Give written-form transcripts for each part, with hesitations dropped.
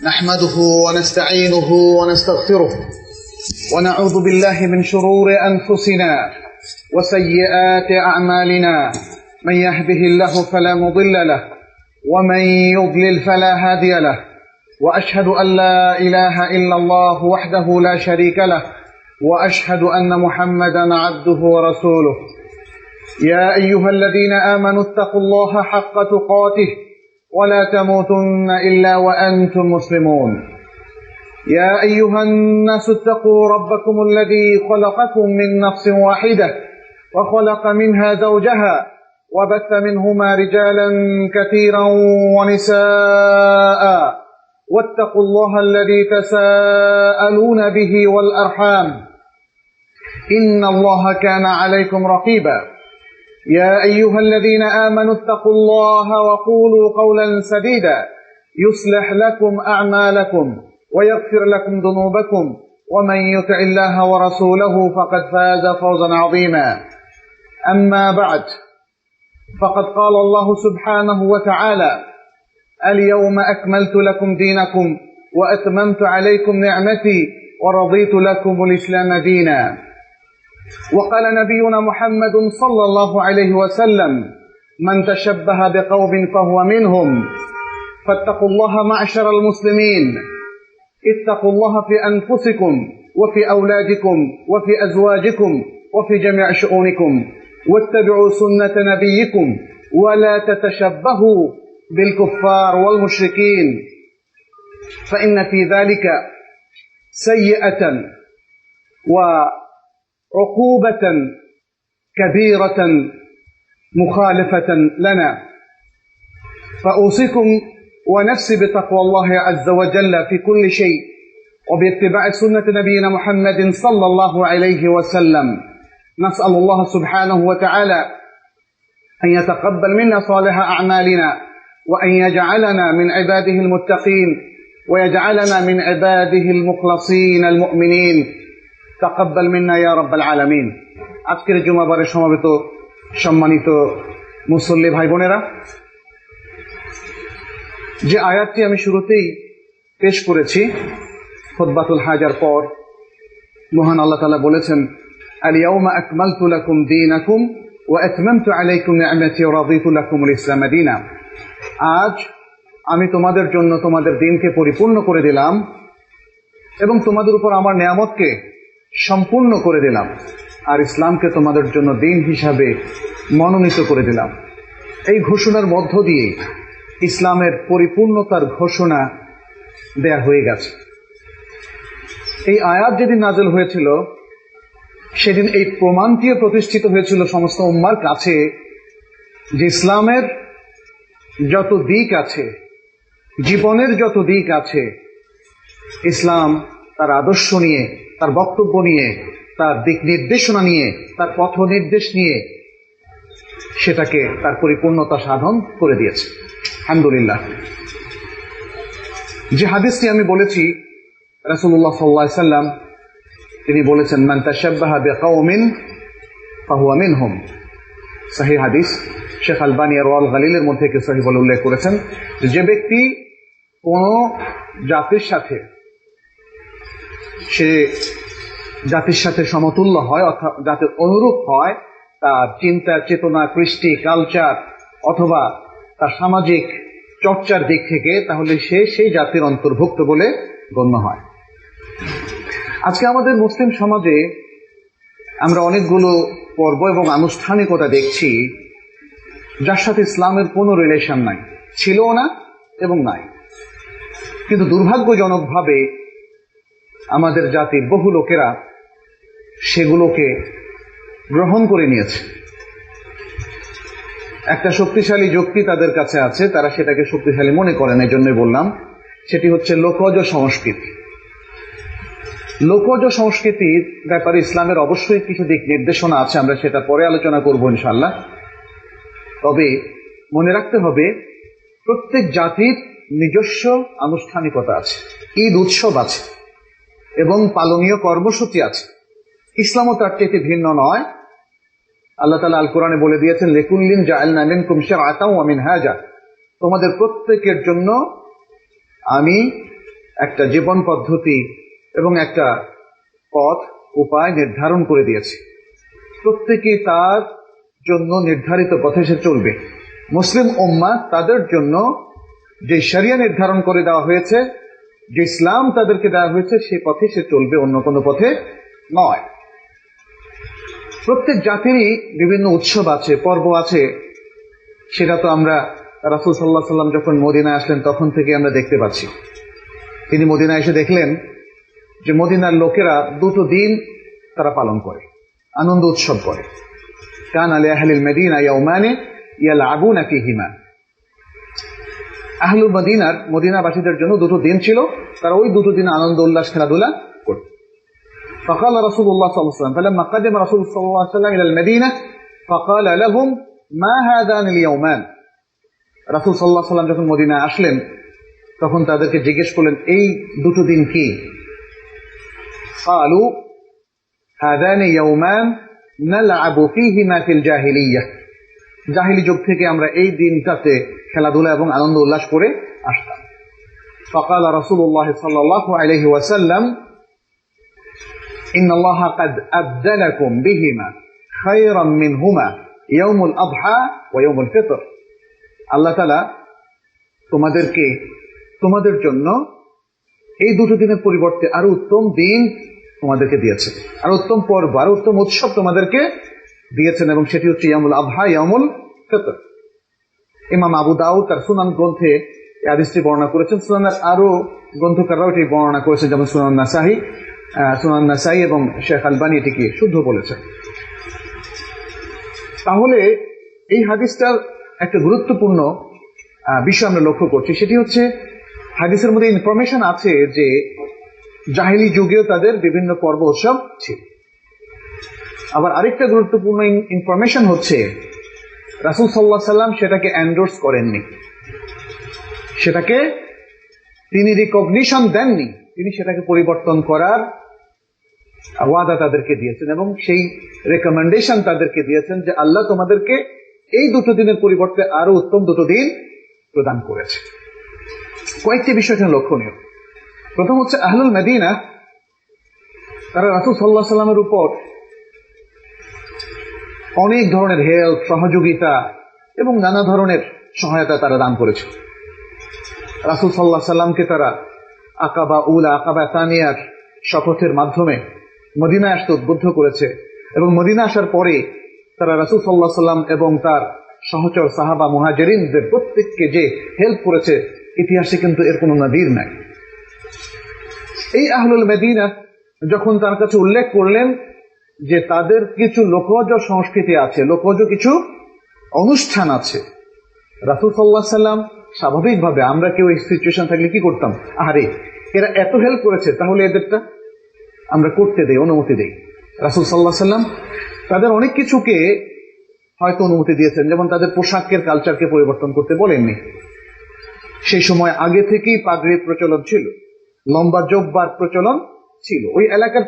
نحمده ونستعينه ونستغفره ونعوذ بالله من شرور أنفسنا وسيئات أعمالنا. من يهده الله فلا مضل له ومن يضلل فلا هادي له، وأشهد أن لا إله إلا الله وحده لا شريك له، وأشهد أن محمدا عبده ورسوله. يا أيها الذين آمنوا اتقوا الله حق تقاته ولا تموتن إلا وأنتم مسلمون. يا أيها الناس اتقوا ربكم الذي خلقكم من نفس واحدة وخلق منها زوجها وبث منهما رجالا كثيرا ونساء، واتقوا الله الذي تساءلون به والأرحام إن الله كان عليكم رقيبا. يا أيها الذين آمنوا اتقوا الله وقولوا قولا سديدا يصلح لكم أعمالكم ويغفر لكم ذنوبكم، ومن يطع الله ورسوله فقد فاز فوزا عظيما. أما بعد، فقد قال الله سبحانه وتعالى: اليوم أكملت لكم دينكم وأتممت عليكم نعمتي ورضيت لكم الإسلام دينا. وقال نبينا محمد صلى الله عليه وسلم: من تشبه بقوم فهو منهم. فاتقوا الله معشر المسلمين، اتقوا الله في أنفسكم وفي أولادكم وفي أزواجكم وفي جميع شؤونكم، واتبعوا سنة نبيكم ولا تتشبهوا بالكفار والمشركين، فإن في ذلك سيئة وعقوبة كبيرة مخالفة لنا. فأوصيكم ونفسي بتقوى الله عز وجل في كل شيء، وباتباع سنة نبينا محمد صلى الله عليه وسلم. نسأل الله سبحانه وتعالى أن يتقبل منا صالح أعمالنا، وأن يجعلنا من عباده المتقين، ويجعلنا من عباده المخلصين المؤمنين. تقبل منا يا رب العالمين। আজকের জুমাবারের সমাবেত সম্মানিত মুসল্লি ভাই বোনেরা, যে আয়াতটি আমি শুরুতেই পেশ করেছি খুতবাতুল হাজার পর, মহান আল্লাহ তাআলা বলেছেন: আল-ইয়াওমা আকমালতু লাকুম দীনাকুম ওয়া আতমামতু আলাইকুম নি'মাতি ওয়া রাদিতু লাকুমুল ইসলাম দীনা। আজ আমি তোমাদের জন্য তোমাদের দিনকে পরিপূর্ণ করে দিলাম এবং তোমাদের উপর আমার নিয়ামতকে সম্পূর্ণ করে দিলাম, আর ইসলামকে তোমাদের জন্য দিন হিসাবে মনোনীত করে দিলাম। এই ঘোষণার মধ্য দিয়ে ইসলামের পরিপূর্ণতার ঘোষণা দেয়া হয়ে গেছে। এই আয়াত যেদিন নাযিল হয়েছিল, সেদিন এই প্রমাণটিও প্রতিষ্ঠিত হয়েছিল সমস্ত উম্মার কাছে যে ইসলামের যত দিক আছে, জীবনের যত দিক আছে, ইসলাম তার আদর্শ নিয়ে, তার বক্তব্য নিয়ে, তার দিক নির্দেশনা নিয়ে, তার পথ নির্দেশ নিয়ে সেটাকে তার পরিপূর্ণতা সাধন করে দিয়েছে। আলহামদুলিল্লাহ। যে হাদিসটি আমি বলেছি, রাসূলুল্লাহ সাল্লাল্লাহু আলাইহি ওয়াসাল্লাম তিনি বলেছেন: মান তাশাব্বাহা বিকাওমিন ফাহুয়া মিনহুম। সহিহ হাদিস। শেখ আলবানী রাওয়াল গালিলের মধ্যে কে সহিহ বলে উল্লেখ করেছেন যে ব্যক্তি কোন জাতির সাথে সে জাতির সাথে সমতুল্য হয়, অর্থাৎ জাতির অনুরূপ হয়, তার চিন্তা, চেতনা, কৃষ্টি, কালচার অথবা তার সামাজিক চর্চার দিক থেকে, তাহলে সে সেই জাতির অন্তর্ভুক্ত বলে গণ্য হয়। আজকে আমাদের মুসলিম সমাজে আমরা অনেকগুলো পর্ব এবং আনুষ্ঠানিকতা দেখছি যার সাথে ইসলামের কোনো রিলেশন নাই, ছিলও না এবং নাই। কিন্তু দুর্ভাগ্যজনকভাবে আমাদের জাতির বহু লোকেরা সেগুলোকে গ্রহণ করে নিয়েছে। একটা শক্তিশালী যুক্তি তাদের কাছে আছে, তারা সেটাকে শক্তিশালী মনে করেন। এই জন্যই বললাম, সেটি হচ্ছে লোকজ সংস্কৃতি। লোকজ সংস্কৃতির ব্যাপারে ইসলামের অবশ্যই কিছু দিক নির্দেশনা আছে, আমরা সেটা পরে আলোচনা করব ইনশাআল্লাহ। তবে মনে রাখতে হবে, প্রত্যেক জাতির নিজস্ব আনুষ্ঠানিকতা আছে, ঈদ উৎসব আছে এবং পালনীয় কর্মসূচি আছে। ইসলামও তার চেয়ে ভিন্ন নয়। আল্লাহ তাআলা আল কোরআনে বলে দিয়েছেন, লিকুল্লিন জাআলনা মিনকুম শারআতাও ওয়া মিনহাজা, তোমাদের প্রত্যেকের জন্য আমি একটা জীবন পদ্ধতি এবং একটা পথ উপায় নির্ধারণ করে দিয়েছে। প্রত্যেকেই তার জন্য নির্ধারিত পথে সে চলবে। মুসলিম উম্মাহ তাদের জন্য যে শরিয়া নির্ধারণ করে দেওয়া হয়েছে, যে ইসলাম তাদেরকে দেওয়া হয়েছে, সেই পথে সে চলবে, অন্য কোনো পথে নয়। প্রত্যেক জাতিরই বিভিন্ন উৎসব আছে, পর্ব আছে। সেটা তো আমরা রাসূল সাল্লাল্লাহু আলাইহি ওয়াসাল্লাম যখন মদিনায় আসলেন তখন থেকে আমরা দেখতে পাচ্ছি। তিনি মদিনায় এসে দেখলেন যে মদিনার লোকেরা দুটো দিন তারা পালন করে, আনন্দ উৎসব করে। কানা লিআহলিল মদিনা ইয়াওমানি ইয়ালআবুনা ফীহিমা। আহলুল মদিনাবাসীদের জন্য দুটো দিন ছিল, তারা ওই দুটো দিন আনন্দ উল্লাস খেলাধুলা করত। فقال رسول الله صلى الله عليه وسلم فلما قدم رسول صلى الله عليه وسلم إلى المدينة فقال لهم ما هذان اليومان। রাসূল সাল্লাল্লাহু আলাইহি ওয়াসাল্লাম যখন মদিনায় আসলেন তখন তাদেরকে জিজ্ঞেস করলেন, এই দুটো দিন কি? قالوا هذان يومان نلعب فيهما في الجاهلية। জাহিলি যুগ থেকে আমরা এই দিনটাতে খেলাধুলা এবং আনন্দ উল্লাস করে আসতাম। فقال رسول الله صلى الله عليه وسلم إن الله قد أبدلكم بهما خيرا منهما يوم الأضحى ويوم الفطر। আল্লাহ তাআলা তোমাদের জন্য এই দুটো দিনের পরিবর্তে আরো উত্তম দিন তোমাদেরকে দিয়েছেন, আরো উত্তম পর্ব, আরো উত্তম উৎসব তোমাদেরকে দিয়েছেন, এবং সেটি হচ্ছে ইয়ামুল আযহা, ইয়ামুল ফিতর। ইমাম আবু দাউদ তার সুনান গ্রন্থে এই হাদিসটি বর্ণনা করেছেন। সুনানের আরো গ্রন্থকাররাও এটি বর্ণনা করেছেন, যেমন সুনান নাসাই এবং শেখ আলবানী এটিকে শুদ্ধ বলেছেন। তাহলে এই হাদিসটার একটা গুরুত্বপূর্ণ বিষয় আমরা লক্ষ্য করছি, সেটি হচ্ছে হাদিসের মধ্যে ইনফরমেশন আছে যে জাহিলি যুগেও তাদের বিভিন্ন পর্ব উৎসব ছিল। আবার আরেকটা গুরুত্বপূর্ণ ইনফরমেশন হচ্ছে রাসূল সাল্লাল্লাহু আলাইহি ওয়াসাল্লাম সেটাকে এন্ডোর্স করেননি, সেটাকে তিনি রিকগনিশন দেননি, তিনি সেটাকে পরিবর্তন করার ওয়াদা তাদেরকে দিয়েছেন এবং সেই রেকমেন্ডেশন তাদেরকে দিয়েছেন যে আল্লাহ তোমাদেরকে এই দুটো দিনের পরিবর্তে আরো উত্তম দুটো দিন প্রদান করেছে। কয়েকটি বিষয় এখানে লক্ষণীয়। প্রথম হচ্ছে আহলুল মদিনা তারা রাসূল সাল্লাল্লাহু আলাইহি ওয়াসাল্লামের উপর অনেক ধরনের হেল্প, সহযোগিতা এবং নানা ধরনের সহায়তা তারা দান করেছে। রাসূল সাল্লাল্লাহু আলাইহি ওয়াসাল্লামকে তারা আকাবা উলা, আকাবা তানিয়ার শপথের মাধ্যমে মদিনায় আসতে উদ্বুদ্ধ করেছে, এবং মদিনা আসার পরে তারা রাসূল সাল্লাল্লাহু আলাইহি ওয়াসাল্লাম এবং তার সহচর সাহাবা মুহাজিরিনদের প্রত্যেককে যে হেল্প করেছে, ইতিহাসে কিন্তু এর কোনো নজির নাই। এই আহলুল মদিনা যখন তার কাছে উল্লেখ করলেন যে তাদের কিছু লোকজ সংস্কৃতি আছে, লোকজ কিছু অনুষ্ঠান আছে, রাসূল সাল্লাল্লাহু আলাইহি ওয়াসাল্লাম স্বাভাবিকভাবে আমরা কেউ এই সিচুয়েশন থাকলে কি করতাম, আরে এরা এত হেল্প করেছে তাহলে এদেরটা আমরা করতে দেই, অনুমতি দেই। রাসূল সাল্লাল্লাহু আলাইহি ওয়াসাল্লাম তাদের অনেক কিছুকে হয়তো অনুমতি দিয়েছেন, যেমন তাদের পোশাকের কালচারকে পরিবর্তন করতে বলেননি। সেই সময় আগে থেকেই পাগড়ির প্রচলন ছিল, লম্বা জোব্বার প্রচলন ছিল। ওই এলাকার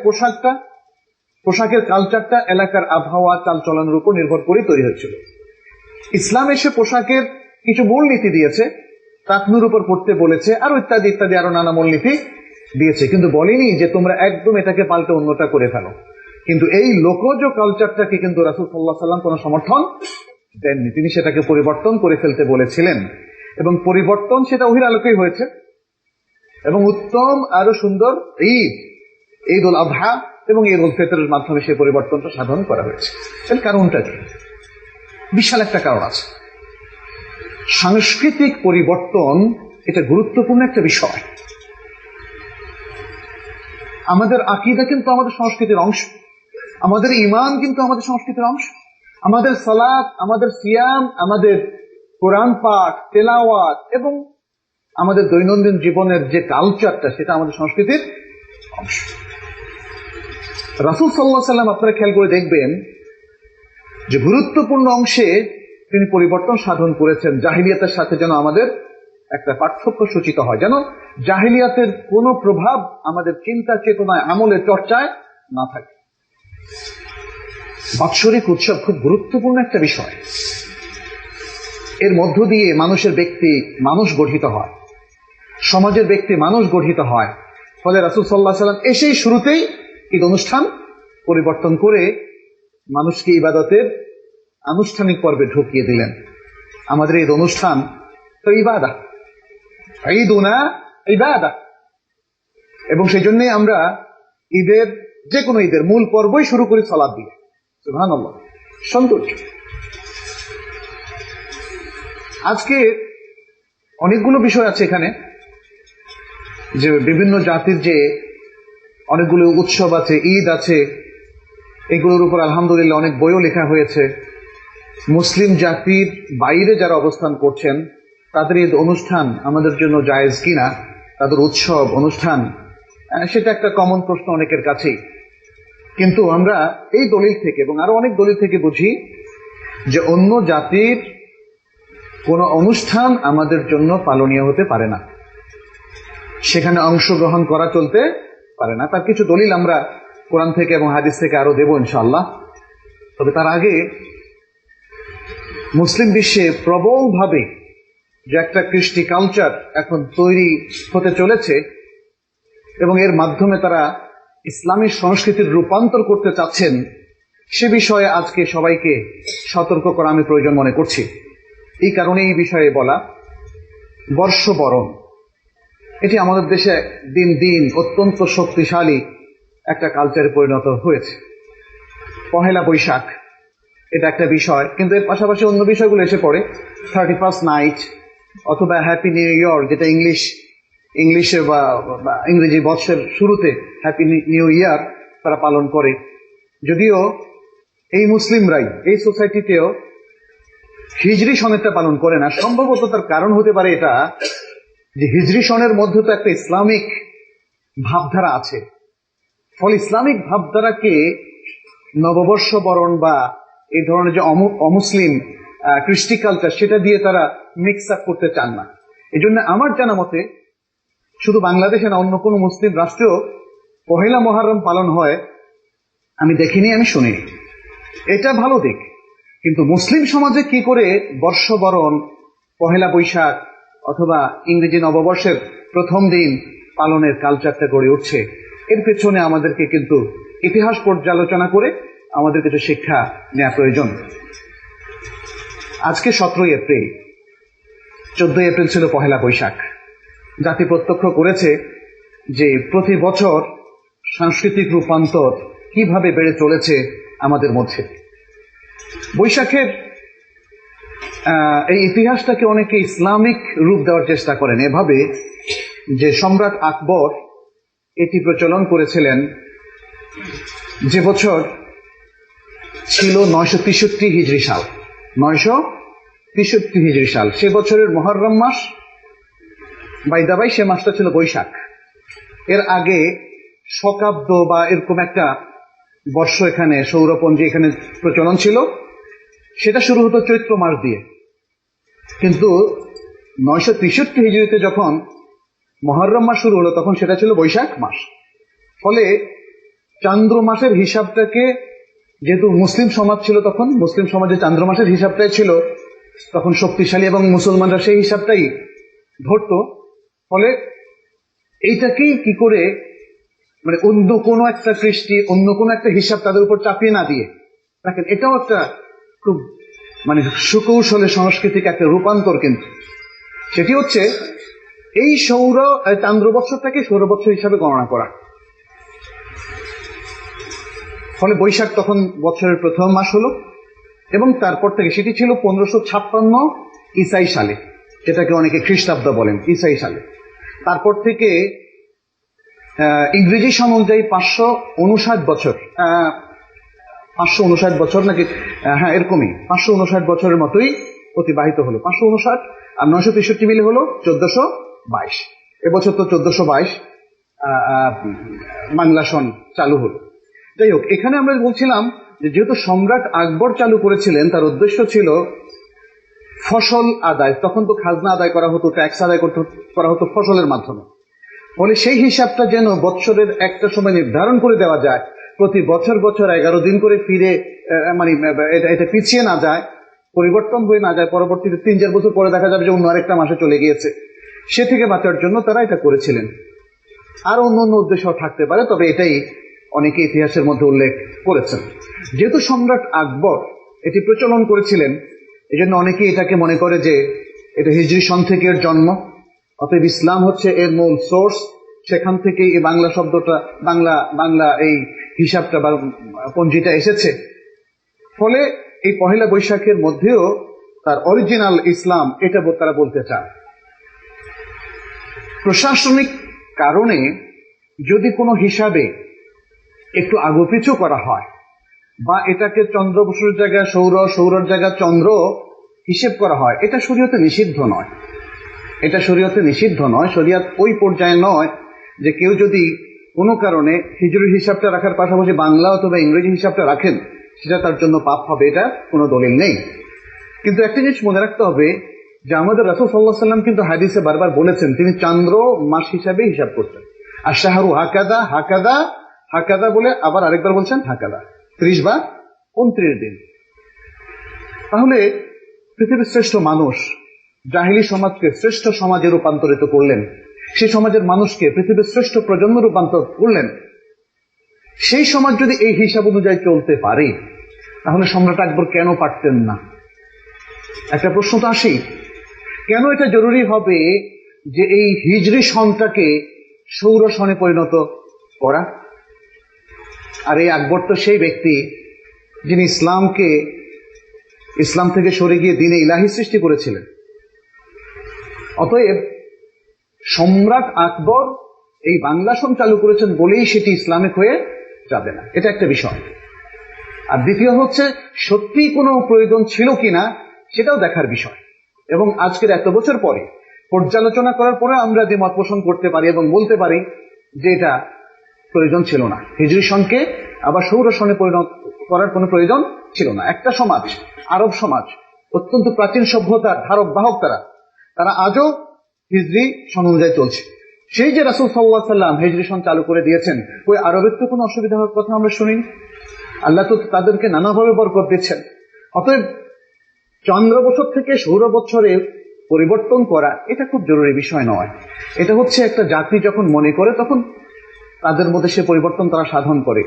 পোশাকের কালচারটা এলাকার আবহাওয়া, চালচলনের উপর নির্ভর করে তৈরি হয়েছিল। ইসলাম এসে পোশাকের কিছু মূলনীতি দিয়েছে, টাকনুর উপর পড়তে বলেছে, আরো ইত্যাদি ইত্যাদি আরো নানা মূলনীতি দিয়েছে, কিন্তু বলেনি যে তোমরা একদম এটাকে পাল্টে অন্যটা করে ফেলো। কিন্তু এই লোকজ কালচারটাকে কিন্তু রাসূল সাল্লাল্লাহু আলাইহি ওয়াসাল্লাম কোনো সমর্থন দেননি, তিনি সেটাকে পরিবর্তন করে ফেলতে বলেছিলেন, এবং পরিবর্তন সেটা ওহীর আলোকেই হয়েছে, এবং উত্তম আরো সুন্দর ঈদুল আযহা এবং ঈদুল ফিতরের মাধ্যমে সেই পরিবর্তনটা সাধন করা হয়েছে। এর কারণটা কি? বিশাল একটা কারণ আছে। সাংস্কৃতিক পরিবর্তন এটা গুরুত্বপূর্ণ একটা বিষয়। আমাদের আকীদা কিন্তু আমাদের সংস্কৃতির অংশ, আমাদের ঈমান কিন্তু আমাদের সংস্কৃতির অংশ, আমাদের সালাত, আমাদের সিয়াম, আমাদের কোরআন পাঠ, তেলাওয়াত এবং আমাদের দৈনন্দিন জীবনের যে কালচারটা সেটা আমাদের সংস্কৃতির অংশ। রাসূল সাল্লাল্লাহু আলাইহি ওয়াসাল্লাম আপনারা খেয়াল করে দেখবেন যে গুরুত্বপূর্ণ অংশে তিনি পরিবর্তন সাধন করেছেন, জাহিলিয়াতের সাথে যেন আমাদের একটা পার্থক্য সূচিত হয়, যেন জাহিলিয়াতের কোনো প্রভাব আমাদের চিন্তা চেতনায়, আমলের চর্চায় না থাকে। বাৎসরিক উৎসব খুব গুরুত্বপূর্ণ একটা বিষয়। এর মধ্য দিয়ে মানুষের ব্যক্তি মানুষ গঠিত হয়, সমাজের ব্যক্তি মানুষ গঠিত হয়। ফলে রাসূল সাল্লাল্লাহু আলাইহি ওয়াসাল্লাম এসেই শুরুতেই ঈদ অনুষ্ঠান পরিবর্তন করে মানুষকে ইবাদতের আনুষ্ঠানিক পর্বে ঢুকিয়ে দিলেন। আমাদের ঈদ অনুষ্ঠান তো ইবাদত, ঈদুনা ইবাদত, এবং সেই জন্যই আমরা ঈদের, যে কোনো ঈদের মূল পর্বই শুরু করি সালাত দিয়ে। সুবহানাল্লাহ, সন্তোষ। আজকে অনেকগুলো বিষয় আছে এখানে, যে বিভিন্ন জাতির যে অনেকগুলো উৎসব আছে, ঈদ আছে, এগুলোর উপর আলহামদুলিল্লাহ অনেক বইও লেখা হয়েছে। মুসলিম জাতির বাইরে যারা অবস্থান করছেন তাদের ঈদ অনুষ্ঠান আমাদের জন্য জায়েজ কিনা, তাদের উৎসব অনুষ্ঠান, সেটা একটা কমন প্রশ্ন অনেকের কাছেই। কিন্তু আমরা এই দলিল থেকে এবং আরো অনেক দলিল থেকে বুঝি যে অন্য জাতির কোন অনুষ্ঠান আমাদের জন্য পালনীয় হতে পারে না, সেখানে অংশগ্রহণ করা চলতে পারে না। তার কিছু দলিল আমরা কোরআন থেকে এবং হাদিস থেকে আরো দেব ইনশাআল্লাহ। তবে তার আগে মুসলিম বিশ্বে প্রবলভাবে যে একটা কৃষ্টি কালচার এখন তৈরি হতে চলেছে এবং এর মাধ্যমে তারা ইসলামী সংস্কৃতির রূপান্তর করতে চাচ্ছেন, সে বিষয়ে আজকে সবাইকে সতর্ক করা আমি প্রয়োজন মনে করছি। এই কারণে এই বিষয়ে বলা, বর্ষবরণ এটি আমাদের দেশে দিন দিন অত্যন্ত শক্তিশালী একটা কালচারে পরিণত হয়েছে। পহেলা বৈশাখ এটা একটা বিষয়, কিন্তু এর পাশাপাশি অন্য বিষয়গুলো এসে পড়ে। 31st নাইট অথবা হ্যাপি নিউ ইয়ার, যেটা ইংলিশে বা ইংরেজি বর্ষের শুরুতে হ্যাপি নিউ ইয়ার তারা পালন করে। যদিও এই মুসলিমরাই এই সোসাইটিতেও হিজরি সনেরটা পালন করে না। সম্ভবত তার কারণ হতে পারে এটা যে হিজরি সনের মধ্যে তো একটা ইসলামিক ভাবধারা আছে, ফলে ইসলামিক ভাবধারাকে নববর্ষ বরণ বা এই ধরনের যে অমুসলিম কৃষ্টি কালচার, সেটা দিয়ে তারা মিক্স আপ করতে চান না। এই জন্য আমার জানা মতে শুধু বাংলাদেশে না, অন্য কোনো মুসলিম রাষ্ট্রেও পহেলা মুহররম পালন হয় আমি দেখিনি, আমি শুনিনি। এটা ভালো দিক। কিন্তু মুসলিম সমাজে কি করে বর্ষবরণ, পহেলা বৈশাখ অথবা ইংরেজি নববর্ষের প্রথম দিন পালনের কালচারটা গড়ে উঠছে, এর পেছনে আমাদেরকে কিন্তু ইতিহাস পর্যালোচনা করে আমাদের কিছু শিক্ষা নেওয়া প্রয়োজন। আজকে 17 এপ্রিল, 14 এপ্রিল ছিল পহেলা বৈশাখ। জাতি প্রত্যক্ষ করেছে যে প্রতি বছর সাংস্কৃতিক রূপান্তর কিভাবে বেড়ে চলেছে আমাদের মধ্যে। বৈশাখের এই ইতিহাসটাকে অনেকে ইসলামিক রূপ দেওয়ার চেষ্টা করেন এভাবে যে সম্রাট আকবর এটি প্রচলন করেছিলেন যে বছর ছিল 963 হিজরি সাল, 963 হিজরি সাল। সে বছরের মুহররম মাস, বাইদাবাই সে মাসটা ছিল বৈশাখ। এর আগে শকাব্দ বা এরকম একটা বর্ষ এখানে সৌরপঞ্জি এখানে প্রচলন ছিল, সেটা শুরু হতো চৈত্র মাস দিয়ে। কিন্তু 963 হিজরিতে যখন মুহররম মাস শুরু হলো তখন সেটা ছিল বৈশাখ মাস। ফলে চান্দ্র মাসের হিসাবটাকে, যেহেতু মুসলিম সমাজ ছিল তখন, মুসলিম সমাজে চান্দ্র মাসের হিসাবটাই ছিল তখন শক্তিশালী এবং মুসলমানরা সেই হিসাবটাই ধরত। ফলে এইটাকেই কি করে মানে অন্য কোনো একটা কৃষ্টি, অন্য কোনো একটা হিসাব তাদের উপর চাপিয়ে না দিয়ে দেখেন, এটাও একটা খুব মানে সুকৌশলে সাংস্কৃতিক একটা রূপান্তর। কিন্তু সেটি হচ্ছে এই চান্দ্র বৎসরটাকে সৌর বৎসর হিসাবে গণনা করা। ফলে বৈশাখ তখন বছরের প্রথম মাস হলো এবং তারপর থেকে সেটি ছিল 1556 ঈসাই সালে, যেটাকে অনেকে খ্রিস্টাব্দ বলেন, ঈসাই সালে। তারপর থেকে ইংরেজি সন অনুযায়ী 559 বছর, 559 বছর নাকি, হ্যাঁ এরকমই 559 বছরের মতোই অতিবাহিত হলো। 559 আর 963 মিলে হলো 1422। এবছর তো 1422 বাংলা সন চালু হলো। যাই হোক, এখানে আমরা বলছিলাম যে যেহেতু সম্রাট আকবর চালু করেছিলেন, তার উদ্দেশ্য ছিল ফসল আদায়। তখন তো খাজনা আদায় করা হতো, ট্যাক্স আদায় করা হতো ফসলের মাধ্যমে। ফলে সেই হিসাবটা যেন বৎসরের একটা সময় নির্ধারণ করে দেওয়া যায়, প্রতি বছর 11 দিন করে ফিরে মানে এটা পিছিয়ে না যায়, পরিবর্তন হয়ে না যায়, পরবর্তীতে 3-4 বছর পরে দেখা যাবে যে অন্য আরেকটা মাসে চলে গিয়েছে। সে থেকে বাঁচার জন্য তারা এটা করেছিলেন। আর অন্য অন্য উদ্দেশ্য থাকতে পারে, তবে এটাই অনেকে ইতিহাসের মধ্যে উল্লেখ করেছেন। যেহেতু সম্রাট আকবর এটি প্রচলন করেছিলেন, এই জন্য অনেকেই এটাকে মনে করে যে এটা হিজরি সন থেকে এর জন্ম, অতএব ইসলাম হচ্ছে এর মূল সোর্স। সেখান থেকে এই বাংলা শব্দটা, বাংলা এই হিসাবটা বা পঞ্জিটা এসেছে। ফলে এই পহেলা বৈশাখের মধ্যেও তার অরিজিনাল ইসলাম এটা তারা বলতে চায়। প্রশাসনিক কারণে যদি কোনো হিসাবে একটু আগুপিছু করা হয় বা এটাকে চন্দ্র বসুর জায়গায় সৌর, সৌরর জায়গায় চন্দ্র হিসেব করা হয়, এটা শরীয়তে নিষিদ্ধ নয়। এটা শরীয়তে নিষিদ্ধ নয়। শরীয়ত ওই পর্যায়ে নয় যে কেউ যদি কোনো কারণে হিজরি হিসাবটা রাখার পাশাপাশি বাংলা অথবা ইংরেজি হিসাবটা রাখেন সেটা তার জন্য পাপ হবে, এটা কোনো দলিল নেই। কিন্তু একটা জিনিস মনে রাখতে হবে যে আমাদের রাসূল সাল্লাল্লাহু আলাইহি ওয়াসাল্লাম কিন্তু হাদিসে বারবার বলেছেন তিনি চন্দ্র মাস হিসাবে হিসাব করতেন। আশ-শাহরু হাকাদা হাকাদা হাকাদা বলে আবার আরেকবার বলছেন হাকাদা, 30 বা 29 দিন। তাহলে পৃথিবীর শ্রেষ্ঠ মানুষ জাহিলি সমাজকে শ্রেষ্ঠ সমাজে রূপান্তরিত করলেন, সেই সমাজের মানুষকে পৃথিবীর শ্রেষ্ঠ প্রজন্ম রূপান্তর করলেন। সেই সমাজ যদি এই হিসাব অনুযায়ী চলতে পারে, তাহলে সম্রাট আকবর কেন পারতেন না? একটা প্রশ্ন তো আসেই, কেন এটা জরুরি হবে যে এই হিজরি সনটাকে সৌর সনে পরিণত করা? আর এই আকবর তো সেই ব্যক্তি যিনি ইসলাম থেকে সরে গিয়ে দিনে ইলাহি সৃষ্টি করেছিলেন। অতএব সম্রাট আকবর এই বাংলা সন চালু করেছেন বলেই সেটি ইসলামিক হয়ে যাবে না, এটা একটা বিষয়। আর দ্বিতীয় হচ্ছে সত্যি কোনো প্রয়োজন ছিল কিনা সেটাও দেখার বিষয়। এবং আজকের এত বছর পরে পর্যালোচনা করার পরে আমরা যে মত পোষণ করতে পারি এবং বলতে পারি যে এটা প্রয়োজন ছিল না, হিজরি সনকে আবার সৌর সনে পরিণত করার কোনো প্রয়োজন ছিল না। একটা সমাজ, আরব সমাজ, অত্যন্ত প্রাচীন সভ্যতার ধারক বাহক, তারা আজও হিজরি সন অনুযায়ী চলছে। সেই যে রাসূল সাল্লাল্লাহু আলাইহি ওয়াসাল্লাম হিজরি সন চালু করে দিয়েছেন, ওই আরবের তো কোনো অসুবিধা হওয়ার কথা আমরা শুনিনি। আল্লাহ তো তাদেরকে নানাভাবে বরকত দিচ্ছেন। অতএব চন্দ্র বছর থেকে সৌর বছরে পরিবর্তন করা এটা খুব জরুরি বিষয় নয়। এটা হচ্ছে একটা জাতি যখন মনে করে তখন তাদের মধ্যে সে পরিবর্তন তারা সাধন করে।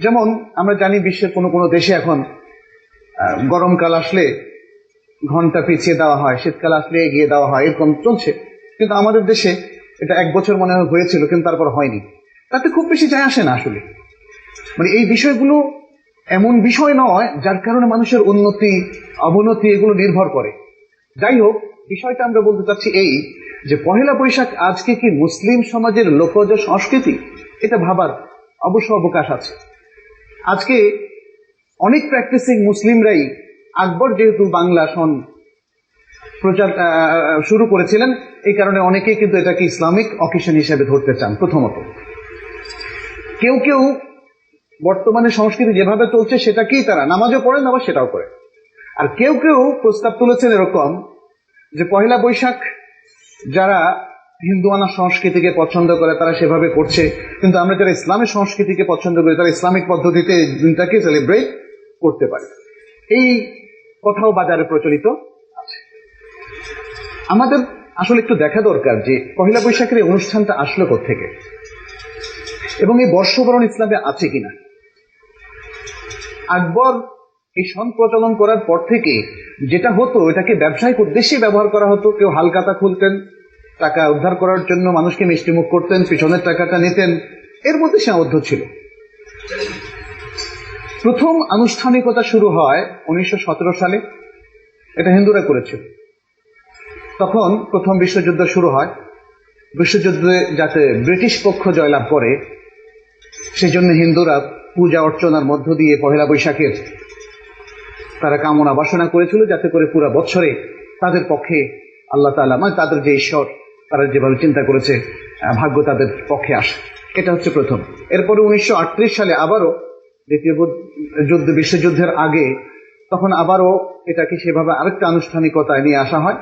যেমন আমরা জানি বিশ্বের কোনো কোনো দেশে এখন গরমকাল আসলে ঘন্টা পিছিয়ে দেওয়া হয়, শীতকাল আসলে এগিয়ে দেওয়া হয়, এরকম চলছে। কিন্তু আমাদের দেশে এটা 1 বছর মনে হয় হয়েছিল, কিন্তু তারপর হয়নি। তাতে খুব বেশি যায় আসে না আসলে। মানে এই বিষয়গুলো এমন বিষয় নয় যার কারণে মানুষের উন্নতি অবনতি এগুলো নির্ভর করে। যাই হোক, বিষয়টা আমরা বলতে চাচ্ছি এই যে পহেলা বৈশাখ আজকে কি মুসলিম সমাজের লোকজ সংস্কৃতি, এটা ভাবার অবশ্য অবকাশ আছে। আজকে অনেক প্র্যাকটিসিং মুসলিমরাই আকবর যেহেতু বাংলা সন প্রচার শুরু করেছিলেন, এই কারণে অনেকেই কিন্তু এটাকে ইসলামিক অকেশন হিসেবে ধরতে চান। প্রথমত কেউ কেউ বর্তমানে সংস্কৃতি যেভাবে চলছে সেটাকেই তারা নামাজও পড়েন আবার সেটাও করে। আর কেউ কেউ প্রস্তাব তুলেছেন এরকম যে পহেলা বৈশাখ যারা হিন্দুয়ানা সংস্কৃতিকে পছন্দ করে তারা সেভাবে করছে, কিন্তু আমরা যারা ইসলামের সংস্কৃতিকে পছন্দ করি তারা ইসলামিক পদ্ধতিতে দিনটাকে সেলিব্রেট করতে পারি। এই কথাও বাজারে প্রচলিত আছে। আমাদের আসলে একটু দেখা দরকার যে পহেলা বৈশাখের এই অনুষ্ঠানটা আসলো কোত্থেকে এবং এই বর্ষবরণ ইসলামে আছে কিনা। আকবর এই সন প্রচলন করার পর থেকে যেটা হতো এটাকে ব্যবসায়িক উদ্দেশ্যে ব্যবহার করা হতো। কেউ হালখাতা খুলতেন, টাকা উদ্ধার করার জন্য মানুষকে মিষ্টিমুখ করতেন, পিছনের টাকাটা নিতেন, এর মধ্যে সীমাবদ্ধ ছিল। প্রথম আনুষ্ঠানিকতা শুরু হয় 1917 সালে, এটা হিন্দুরা করেছিল। তখন প্রথম বিশ্বযুদ্ধ শুরু হয়। বিশ্বযুদ্ধে যাতে ব্রিটিশ পক্ষ জয়লাভ করে সেজন্য হিন্দুরা পূজা অর্চনার মধ্য দিয়ে পহেলা বৈশাখের তারা কামনা বাসনা করেছিল যাতে করে পুরো বছরে তাদের পক্ষে আল্লাহ তাআলা, মানে তাদের যে ঈশ্বর তারা যেভাবে চিন্তা করেছে ভাগ্য তাদের পক্ষে আসে। এটা হচ্ছে প্রথম। এরপরে 1938 সালে আবারও দ্বিতীয় বিশ্বযুদ্ধের আগে তখন আবারও এটাকে সেভাবে আরেকটা আনুষ্ঠানিকতায় নিয়ে আসা হয়।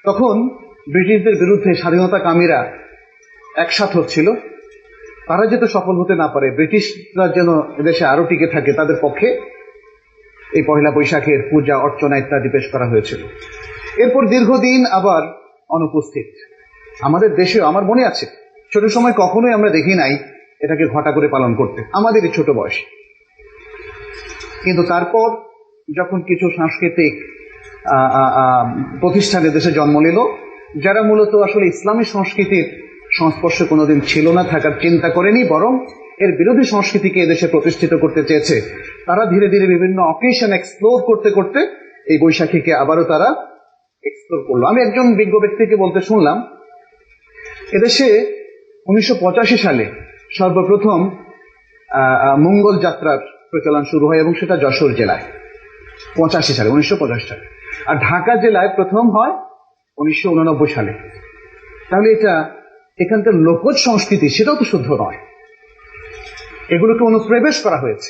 তখন ব্রিটিশদের বিরুদ্ধে স্বাধীনতা কামীরা একসাথ হচ্ছিল। তারা যাতে সফল হতে না পারে, ব্রিটিশরা যেন দেশে আরো টিকে থাকে, তাদের পক্ষে এই পহেলা বৈশাখের পূজা অর্চনা ইত্যাদি পেশ করা হয়েছিল। এরপর দীর্ঘদিন আবার অনুপস্থিত। আমাদের দেশেও আমার মনে আছে ছোট সময় কখনোই আমরা দেখি নাই এটাকে ঘটা করে পালন করতে, আমাদেরই ছোট বয়স। কিন্তু তারপর যখন কিছু সাংস্কৃতিক প্রতিষ্ঠানে দেশে জন্ম নিল, যারা মূলত আসলে ইসলামী সংস্কৃতির সংস্পর্শে কোনোদিন ছিল না, থাকার চিন্তা করেনি, বরং এর বিরোধী সংস্কৃতিকে এদেশে প্রতিষ্ঠিত করতে চেয়েছে, তারা ধীরে ধীরে বিভিন্ন অকেশন এক্সপ্লোর করতে করতে এই বৈশাখীকে আবারও তারা এক্সপ্লোর করলো। আমি একজন বিজ্ঞ ব্যক্তিকে বলতে শুনলাম, এদেশে 1985 সালে সর্বপ্রথম মঙ্গল যাত্রার প্রচলন শুরু হয় এবং সেটা যশোর জেলায় 1985 সালে, আর ঢাকা জেলায় প্রথম হয় 1989 সালে। তাহলে এটা এখানকার লোকজ সংস্কৃতি, সেটাও তো শুদ্ধ নয়। এগুলোকে অনুপ্রবেশ করা হয়েছে,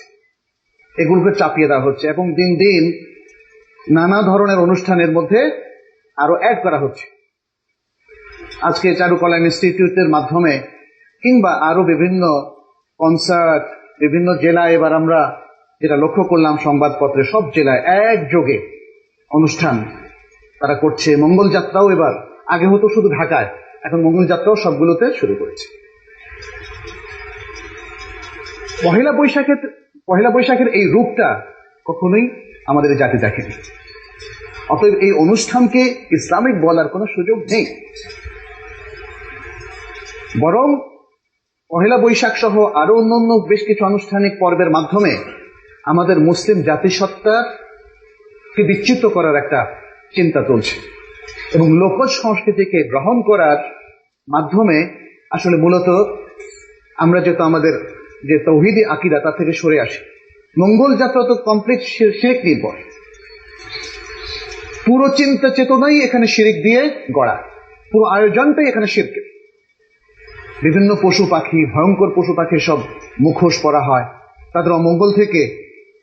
এগুলোকে চাপিয়ে দেওয়া হচ্ছে এবং দিন দিন নানা ধরনের অনুষ্ঠানের মধ্যে আরো অ্যাড করা হচ্ছে। আজকে চারুকলা ইনস্টিটিউটের মাধ্যমে কিংবা আরো বিভিন্ন কনসার্ট বিভিন্ন জেলায়, এবার আমরা যেটা লক্ষ্য করলাম সংবাদপত্রে, সব জেলায় একযোগে অনুষ্ঠান তারা করছে। মঙ্গল যাত্রাও এবার, আগে হতো শুধু ঢাকায়, এখন মঙ্গল যাত্রাও সবগুলোতে শুরু করেছে। পহেলা বৈশাখের এই রূপটা কখনোই আমাদের জাতি দেখেনি। অতএব এই অনুষ্ঠানকে ইসলামিক বলার কোনো সুযোগ নেই, বরং পহেলা বৈশাখ সহ আরো অন্যান্য বেশ কিছু আনুষ্ঠানিক পর্বের মাধ্যমে আমাদের মুসলিম জাতিসত্তাকে বিচ্যুত করার একটা চিন্তা চলছে এবং লোকজ সংস্কৃতিকে গ্রহণ করার মাধ্যমে আসলে মূলত আমরা যেহেতু আমাদের যে তৌহিদি আকীদা তা থেকে সরে আসি। মঙ্গল যাত্রা তো কমপ্লিট শিরক নির্ভর, পুরো চিন্তা চেতনাই এখানে শিরক দিয়ে গড়া, পুরো আয়োজনটাই এখানে শিরকের। বিভিন্ন পশু পাখি, ভয়ঙ্কর পশু পাখির সব মুখোশ পরা হয়, তাদের অমঙ্গল থেকে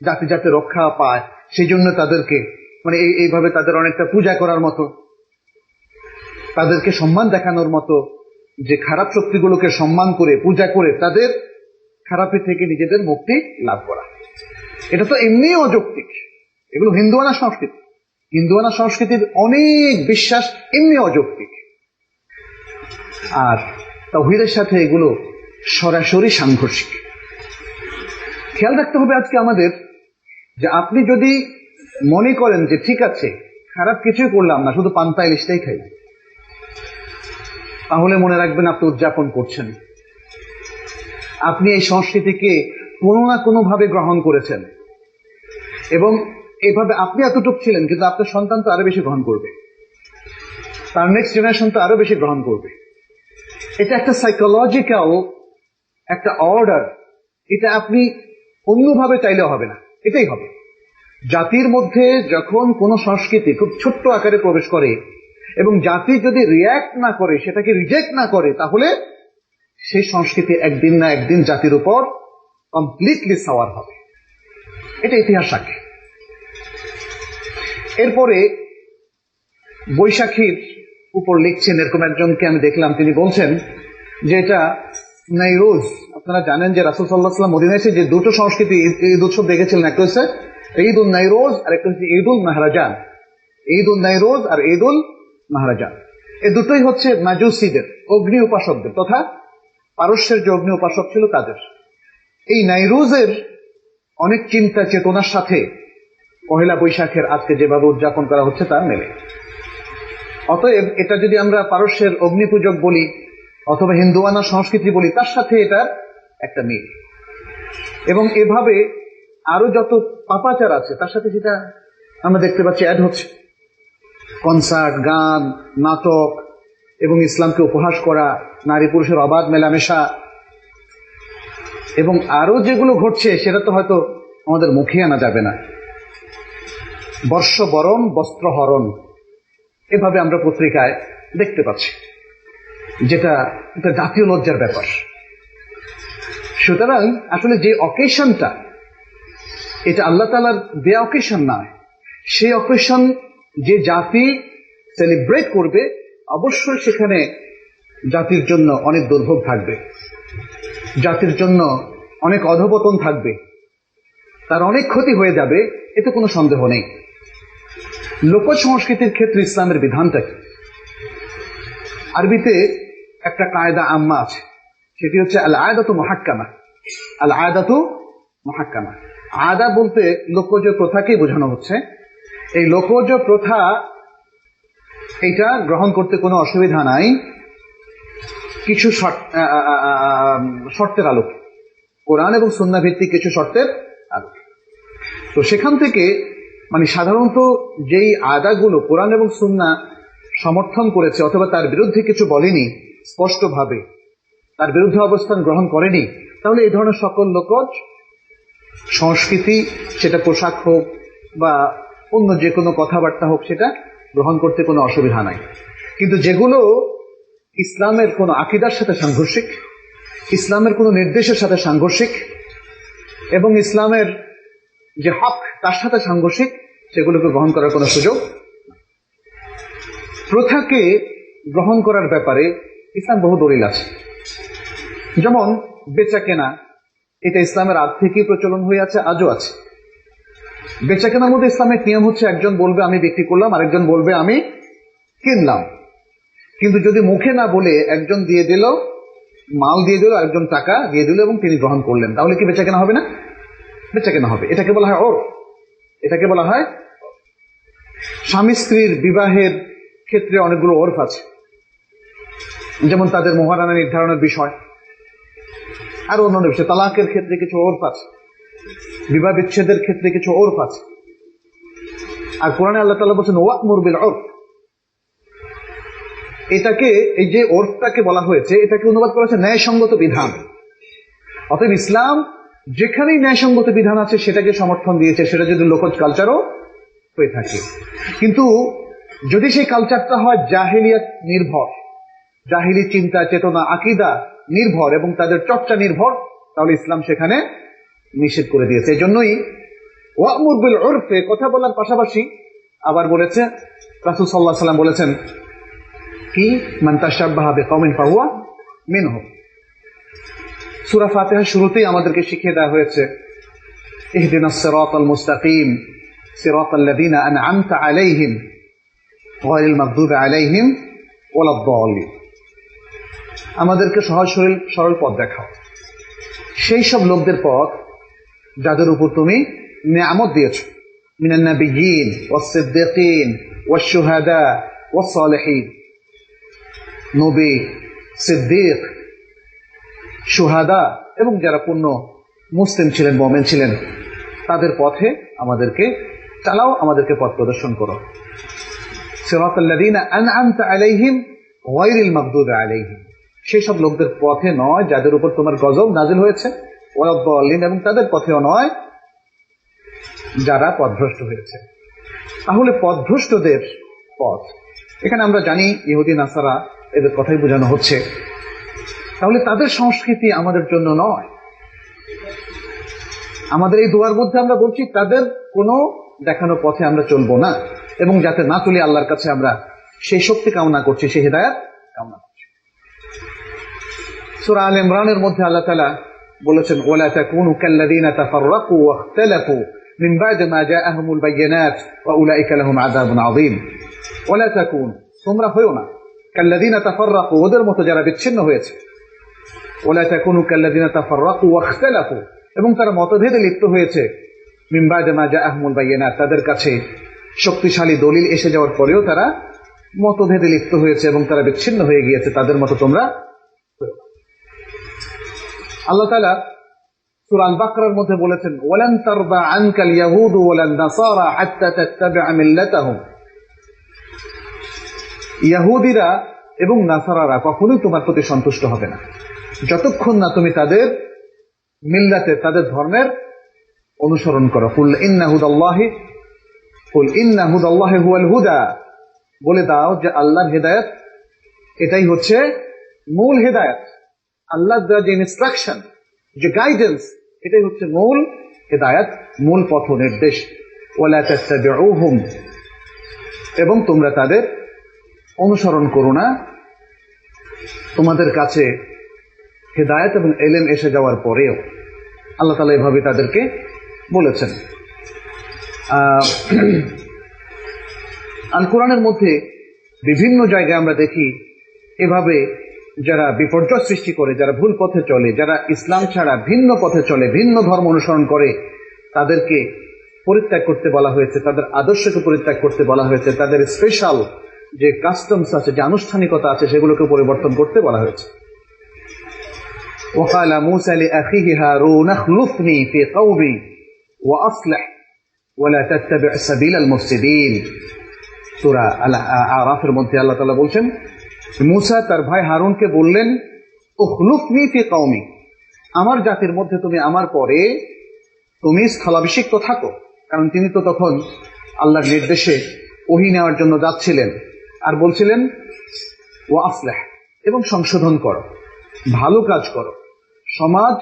যাতে যাতে রক্ষা পায় সেই জন্য তাদেরকে এইভাবে তাদের অনেকটা পূজা করার মতো, তাদেরকে সম্মান দেখানোর মতো, যে খারাপ শক্তিগুলোকে সম্মান করে পূজা করে তাদের খারাপি থেকে নিজেদের মুক্তি লাভ করা। এটা তো এমনি অযৌক্তিক, এগুলো হিন্দুয়ানা সংস্কৃতি, হিন্দুয়ানা সংস্কৃতির অনেক বিশ্বাস এমনি অযৌক্তিক, আর তাওহীদের সাথে এগুলো সরাসরি সাংঘর্ষিক। খেয়াল রাখতে হবে আজকে আমাদের, যে আপনি যদি মনে করেন যে ঠিক আছে খারাপ কিছুই করলাম না, শুধু পান্তা ইলিশটাই খাই, তাহলে মনে রাখবেন আপনি উদযাপন করছেন, আপনি এই সংস্কৃতিকে কোনো না কোনো ভাবে গ্রহণ করেছেন এবং এভাবে আপনি এতটুকু ছিলেন, কিন্তু আপনার সন্তান তো আরো বেশি গ্রহণ করবে, তার নেক্সট জেনারেশন তো আরো বেশি গ্রহণ করবে। এটা একটা সাইকোলজিক্যাল একটা অর্ডার, এটা আপনি অন্যভাবে চাইলেও হবে না, এটাই হবে। জাতির মধ্যে যখন কোন সংস্কৃতি খুব ছোট্ট আকারে প্রবেশ করে এবং জাতি যদি রিয়্যাক্ট না করে, সেটাকে রিজেক্ট না করে, তাহলে সেই সংস্কৃতি একদিন না একদিন জাতির উপর কমপ্লিটলি সাওয়ার হবে, এটা ইতিহাস সাক্ষী। এরপরে বৈশাখীর উপর লিখছেন এরকম একজনকে আমি দেখলাম, তিনি বলছেন যে এটা নাইরোজ। আপনারা জানেন যে রাসূল সাল্লাল্লাহু আলাইহি ওয়াসাল্লাম মদিনায় এসে যে দুটো সংস্কৃতি ঈদ উৎসব দেখেছিলেন, একটা হচ্ছে ঈদ উল নাইরোজ আর একটা হচ্ছে ঈদ উল মাহরাজান। ঈদ উল নাইরোজ আর ঈদ উল মাহরাজান এই দুটোই হচ্ছে মাজুসীদের, অগ্নি উপাসকদের, তথা পারস্যের যে অগ্নি উপাসক ছিল তাদের। এই নাইরোজের অনেক চিন্তা চেতনার সাথে পহেলা বৈশাখের আজকে যেভাবে উদযাপন করা হচ্ছে তার মেলে। অতএব এটা যদি আমরা পারস্যের অগ্নি পূজক বলি অথবা হিন্দুয়ানা সংস্কৃতি বলি, তার সাথে এটার একটা মিল, এবং এভাবে আরো যত পাপাচার আছে তার সাথে সেটা আমরা দেখতে পাচ্ছি অ্যাড হচ্ছে। কনসার্ট, গান, নাটক এবং ইসলামকে উপহাস করা, নারী পুরুষের অবাধ মেলামেশা, এবং আরো যেগুলো ঘটছে সেটা তো হয়তো আমাদের মুখে আনা যাবে না। বর্ষবরণ, বস্ত্রহরণ, এভাবে আমরা পত্রিকায় দেখতে পাচ্ছি, যেটা একটা জাতীয় লজ্জার ব্যাপার। সুতরাং আসলে যে অকেশনটা, এটা আল্লাহ তাআলার দেয়া অকেশন নয়, সেই অকেশন যে জাতি সেলিব্রেট করবে, অবশ্যই সেখানে জাতির জন্য অনেক দুর্ভোগ থাকবে, জাতির জন্য অনেক অধঃপতন থাকবে, তার অনেক ক্ষতি হয়ে যাবে, এতে কোনো সন্দেহ নেই। লোক সংস্কৃতির ক্ষেত্রে ইসলামের বিধানটা কি? আরবিতে একটা কায়দা আম্মা আছে, সেটি হচ্ছে আল আয়াদাতু মুহাক্কামা। আল আয়াদাতু মুহাক্কামা, আদা বলতে লোকজ প্রথাকেই বোঝানো হচ্ছে। এই লোকজ প্রথা এটা গ্রহণ করতে কোনো অসুবিধা নাই কিছু শর্তের আলোকে, কোরআন এবং সুন্নাহ ভিত্তিক কিছু শর্তের আলোকে। তো সেখান থেকে মানে সাধারণত যেই আদাগুলো কোরআন এবং সুন্নাহ সমর্থন করেছে অথবা তার বিরুদ্ধে কিছু বলেনি স্পষ্টভাবে, তার বিরুদ্ধে অবস্থান গ্রহণ করেনি, তাহলে এই ধরনের সকল লোকজ সংস্কৃতি, সেটা পোশাক হোক বা অন্য যে কোনো কথাবার্তা হোক, সেটা গ্রহণ করতে কোনো অসুবিধা নাই। কিন্তু যেগুলো ইসলামের কোনো আকীদার সাথে সাংঘর্ষিক, ইসলামের কোনো নির্দেশের সাথে সাংঘর্ষিক এবং ইসলামের যে হক তার সাথে সাংঘর্ষিক, সেগুলোকে গ্রহণ করার কোনো সুযোগ। প্রথাকে গ্রহণ করার ব্যাপারে ইসলাম বহু দলিল আছে। যেমন বেচা কেনা, এটা ইসলামের আগ থেকেই প্রচলন হয়ে আছে, আজও আছে। বেচা কেনার মধ্যে ইসলামের নিয়ম হচ্ছে একজন বলবে আমি বিক্রি করলাম, আরেকজন বলবে আমি কিনলাম। কিন্তু যদি মুখে না বলে একজন দিয়ে দিল, মাল দিয়ে দিল, আরেকজন টাকা দিয়ে দিল এবং তিনি গ্রহণ করলেন, তাহলে কি বেচা কেনা হবে না? বেচা কেনা হবে। এটাকে বলা হয় ওরফ, এটাকে বলা হয়। স্বামী স্ত্রীর বিবাহের ক্ষেত্রে অনেকগুলো ওরফ আছে, যেমন তাদের মোহরানা নির্ধারণের বিষয়, আর অন্যান্য বিষয়। তালাকের ক্ষেত্রে কিছু ওরফ আছে, বিবাহ বিচ্ছেদের ক্ষেত্রে কিছু ওরফ আছে। আর কোরআনে আল্লাহ তাআলা বলেছেন ওয়া'মুর বিল উরফ। এটাকে, এই যে ওরফটাকে বলা হয়েছে, এটাকে অনুবাদ করা হয়েছে ন্যায়সঙ্গত বিধান। অতএব ইসলাম যেখানেই ন্যায়সঙ্গত বিধান আছে সেটাকে সমর্থন দিয়েছে, সেটা যদি লোকজ কালচারও হয়ে থাকে। কিন্তু যদি সেই কালচারটা হয় জাহিলিয়াত নির্ভর, জাহিলি চিন্তা চেতনা আকীদা নির্ভর এবং তাদের চর্চা নির্ভর, তাহলে ইসলাম সেখানে নিষেধ করে দিয়েছে। এই জন্যই ওয়া'মুর বিল উরফে কথা বলার পাশাপাশি আবার বলেছে, রাসূল সাল্লাল্লাহু আলাইহি ওয়াসাল্লাম বলেছেন কি, মান তাশাব্বাহা বিকওমিন ফাহুয়া মিনহুম। সূরা ফাতিহার শুরুতেই আমাদেরকে শিখিয়ে দেওয়া হয়েছে ইহদিনাস সিরাতাল মুস্তাকিম সিরাতাল লাযিনা আন'আমতা আলাইহিম গায়রিল মাগদুবি আলাইহিম ওয়ালাদ-দাল্লিন। আমাদেরকে সহজ সরল পথ দেখাও, সেই সব লোকদের পথ যাদের উপর তুমি নিয়ামত দিয়েছ, মিনান নাবিয়্যিন ওয়াস সিদ্দীকিন ওয়াশ শুহাদা ওয়াস সালিহিন। নবী, সিদ্দীক, শুহাদা এবং যারা পূর্ণ মুসলিম ছিলেন, মুমিন ছিলেন, তাদের পথে আমাদেরকে চালাও, আমাদেরকে পথ প্রদর্শন করো। সিরাতাল লাযিনা আন'আমতা আলাইহিম গায়রিল মাগদুবি আলাইহিম, সেই সব লোকদের পথে নয় যাদের উপর তোমার গজব নাজিল হয়েছে, ওয়ালাদ-দাল্লিন, এবং তাদের পথেও নয় যারা পথভ্রষ্ট হয়েছে। তাহলে পথভ্রষ্টদের পথ, এখানে আমরা জানি ইহুদি নাসারা, এদের কথাই বোঝানো হচ্ছে। তাহলে তাদের সংস্কৃতি আমাদের জন্য নয়। আমাদের এই দোয়ার মধ্যে আমরা বলছি তাদের কোনো দেখানো পথে আমরা চলবো না, এবং যাতে না চলে আল্লাহর কাছে আমরা সেই শক্তি কামনা করছি, সেই হিদায়াত কামনা করছি। সূরা আল ইমরানের মধ্যে আল্লাহ তাআলা বলেছেন ওয়ালা তাকুনু কাল্লাযিনা তাফাররাকু ওয়াখতালাফু মিন বা'দি মা জাআহুমুল বায়িনাত ওয়া উলাইকা লাহুম আযাবুন আযীম। ওয়ালা তাকুন, তোমরা হয়ো না, কাল্লাযিনা তাফাররাকু, ওদের মতো যারা বিচ্ছিন্ন হয়েছে। ওয়ালা তাকুনু কাল্লাযিনা তাফাররাকু ওয়াখতালাফু, এবং তারা মতভেদে লিপ্ত হয়েছে। মিন বা'দি মা জাআহুমুল বায়িনাত, তাদের কাছে শক্তিশালী দলিল এসে যাওয়ার পরেও তারা মতভেদে লিপ্ত হয়েছে এবং তারা বিচ্ছিন্ন হয়ে গিয়েছে। তাদের মতো তোমরা। আল্লাহ তাআলা সূরা আল বাকরার মধ্যে বলেছেন ওয়ালান তারদা আনকাল ইয়াহুদু ওয়ালান নাসারা হাত্তা তাত্তাবি'a মিল্লাতাহুম। ইহুদিরা এবং নাসারারা কখনোই তোমার প্রতি সন্তুষ্ট হবে না যতক্ষণ না তুমি তাদের মিল্লাতে, তাদের ধর্মের অনুসরণ করো। কুল ইন্না হুদাল্লাহি হুয়াল হুদা, বলে দাও যে আল্লাহর হেদায়েত এটাই হচ্ছে মূল হেদায়েত। আল্লাহর দেওয়া যে ইনস্ট্রাকশন, যে গাইডেন্স, এটাই হচ্ছে মূল হেদায়েত, মূল পথ নির্দেশ। ওয়ালা তাত্তাবিউহুম, এবং তোমরা তাদের অনুসরণ করো না তোমাদের কাছে হেদায়েত এবং ইলম এসে যাওয়ার পরেও। আল্লাহ তাআলা এভাবে তাদেরকে বলেছেন। আল কোরআনের মধ্যে বিভিন্ন জায়গায় আমরা দেখি এভাবে যারা বিপর্যয় সৃষ্টি করে, যারা ভুল পথে চলে, যারা ইসলাম ছাড়া ভিন্ন পথে চলে, ভিন্ন ধর্ম অনুসরণ করে, তাদেরকে পরিত্যাগ করতে বলা হয়েছে, তাদের আদর্শকে পরিত্যাগ করতে বলা হয়েছে, তাদের স্পেশাল যে কাস্টমস আছে, যে আনুষ্ঠানিকতা আছে, সেগুলোকে পরিবর্তন করতে বলা হয়েছে। وقال موسى لأخيه هارون اخلفني في قومي وأصلح ولا تتبع سبيل المفسدين। সূরা আল-আরাফের মধ্যে আল্লাহ তাআলা বলছেন, মুসা তার ভাই হারুনকে বললেন, উখলুফনি ফি কওমি, আমার জাতির মধ্যে তুমি আমার পরে তুমি স্থলাভিষিক্ত থাকো। কারণ তিনি তো তখন আল্লাহর নির্দেশে ওহী নেওয়ার জন্য যাচ্ছিলেন, আর বলছিলেন ওয়া আসলিহ, এবং সংশোধন করো, ভালো কাজ করো, সমাজ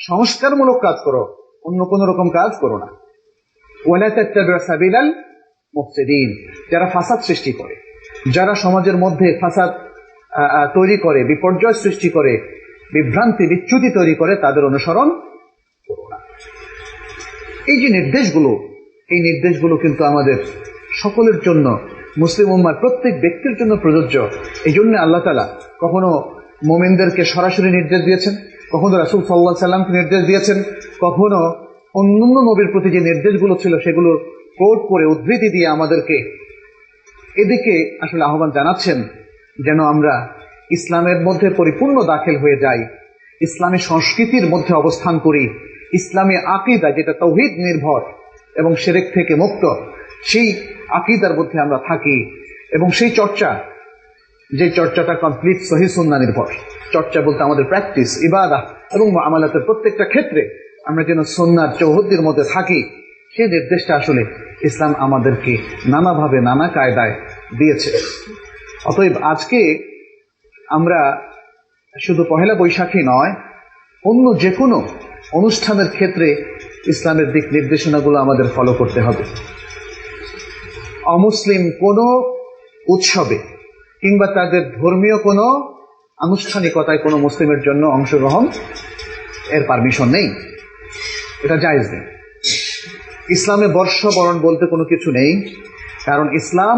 সংস্কারমূলক কাজ করো, অন্য কোন রকম কাজ করো না। ওয়ালা তাত্তাবি'উ সাবিলাল মুফসিদিন, যারা ফাসাদ সৃষ্টি করে, যারা সমাজের মধ্যে ফাসাদ তৈরি করে, বিপর্যয় সৃষ্টি করে, বিভ্রান্তি বিচ্যুতি তৈরি করে, তাদের অনুসরণ করো না। এই যে নির্দেশগুলো, এই নির্দেশগুলো কিন্তু আমাদের সকলের জন্য, মুসলিম উম্মার প্রত্যেক ব্যক্তির জন্য প্রযোজ্য। এই জন্য আল্লাহ তাআলা কখনো মুমিনদেরকে সরাসরি নির্দেশ দিয়েছেন, কখনো রাসূল সাল্লাল্লাহু আলাইহি ওয়াসাল্লামকে নির্দেশ দিয়েছেন, কখনো অন্যান্য নবীর প্রতি যে নির্দেশগুলো ছিল সেগুলো কোট করে উদ্ধৃতি দিয়ে আমাদেরকে এদিকে আসলে আহ্বান জানাচ্ছেন, যেন আমরা ইসলামের মধ্যে পরিপূর্ণ দাখিল হয়ে যাই, ইসলামী সংস্কৃতির মধ্যে অবস্থান করি, ইসলামী আকীদা যেটা তাওহীদ নির্ভর এবং শিরক থেকে মুক্ত, সেই আকীদার মধ্যে আমরা থাকি, এবং সেই চর্চা, যে চর্চাটা কমপ্লিট সহিহ সুন্নাহ নির্ভর চর্চা, বলতে আমাদের প্র্যাকটিস, ইবাদা এবং মুআমালাতের প্রত্যেকটা ক্ষেত্রে আমরা যেন সুন্নাহর চৌহদ্দির মধ্যে থাকি, সেই নির্দেশটা আসলে ইসলাম আমাদেরকে নানাভাবে নানা কায়দায় দিয়েছে। অতএব আজকে আমরা শুধু পহেলা বৈশাখী নয়, অন্য যে কোনো অনুষ্ঠানের ক্ষেত্রে ইসলামের দিক নির্দেশনাগুলো আমাদের ফলো করতে হবে। অমুসলিম কোনো উৎসবে কিংবা তাদের ধর্মীয় কোনো আনুষ্ঠানিকতায় কোনো মুসলিমের জন্য অংশগ্রহণ এর পারমিশন নেই, এটা জায়েজ নেই। ইসলামে বর্ষবরণ বলতে কোনো কিছু নেই, কারণ ইসলাম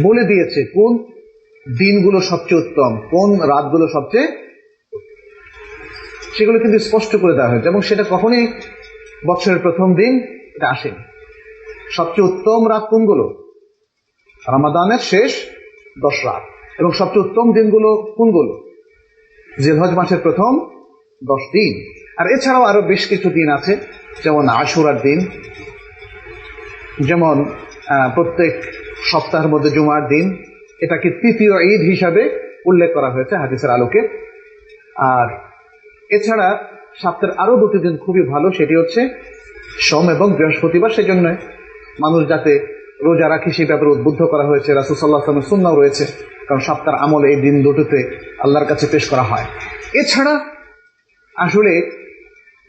বলে দিয়েছে কোন দিনগুলো সবচেয়ে উত্তম, কোন রাতগুলো সবচেয়ে, সেগুলো কিন্তু স্পষ্ট করে দেওয়া হয়েছে, এবং সেটা কখনোই বছরের প্রথম দিন এটা আসেনি। সবচেয়ে উত্তম রাত কোনগুলো? রমাদানের শেষ 10 রাত। এবং সবচেয়ে উত্তম দিনগুলো কোনগুলো? জিলহজ মাসের প্রথম 10 দিন। আর এছাড়াও আরো বেশ কিছু দিন আছে, যেমন আশুরার দিন, যেমন প্রত্যেক সপ্তাহের মধ্যে জুমার দিন, এটাকে তৃতীয় ঈদ হিসাবে উল্লেখ করা হয়েছে হাদিসের আলোকে। আর এছাড়া সপ্তাহের আরো 2টি দিন খুবই ভালো, সেটি হচ্ছে সোম এবং বৃহস্পতিবার। সেজন্য মানুষ যাতে রোজা রাখে সেই ব্যাপারে উদ্বুদ্ধ করা হয়েছে, রাসূল সাল্লাল্লাহু আলাইহি ওয়াসাল্লামের সুন্নাহ রয়েছে, কারণ সপ্তাহের আমল এই দিন দুটোতে আল্লাহর কাছে পেশ করা হয়। এছাড়া আসলে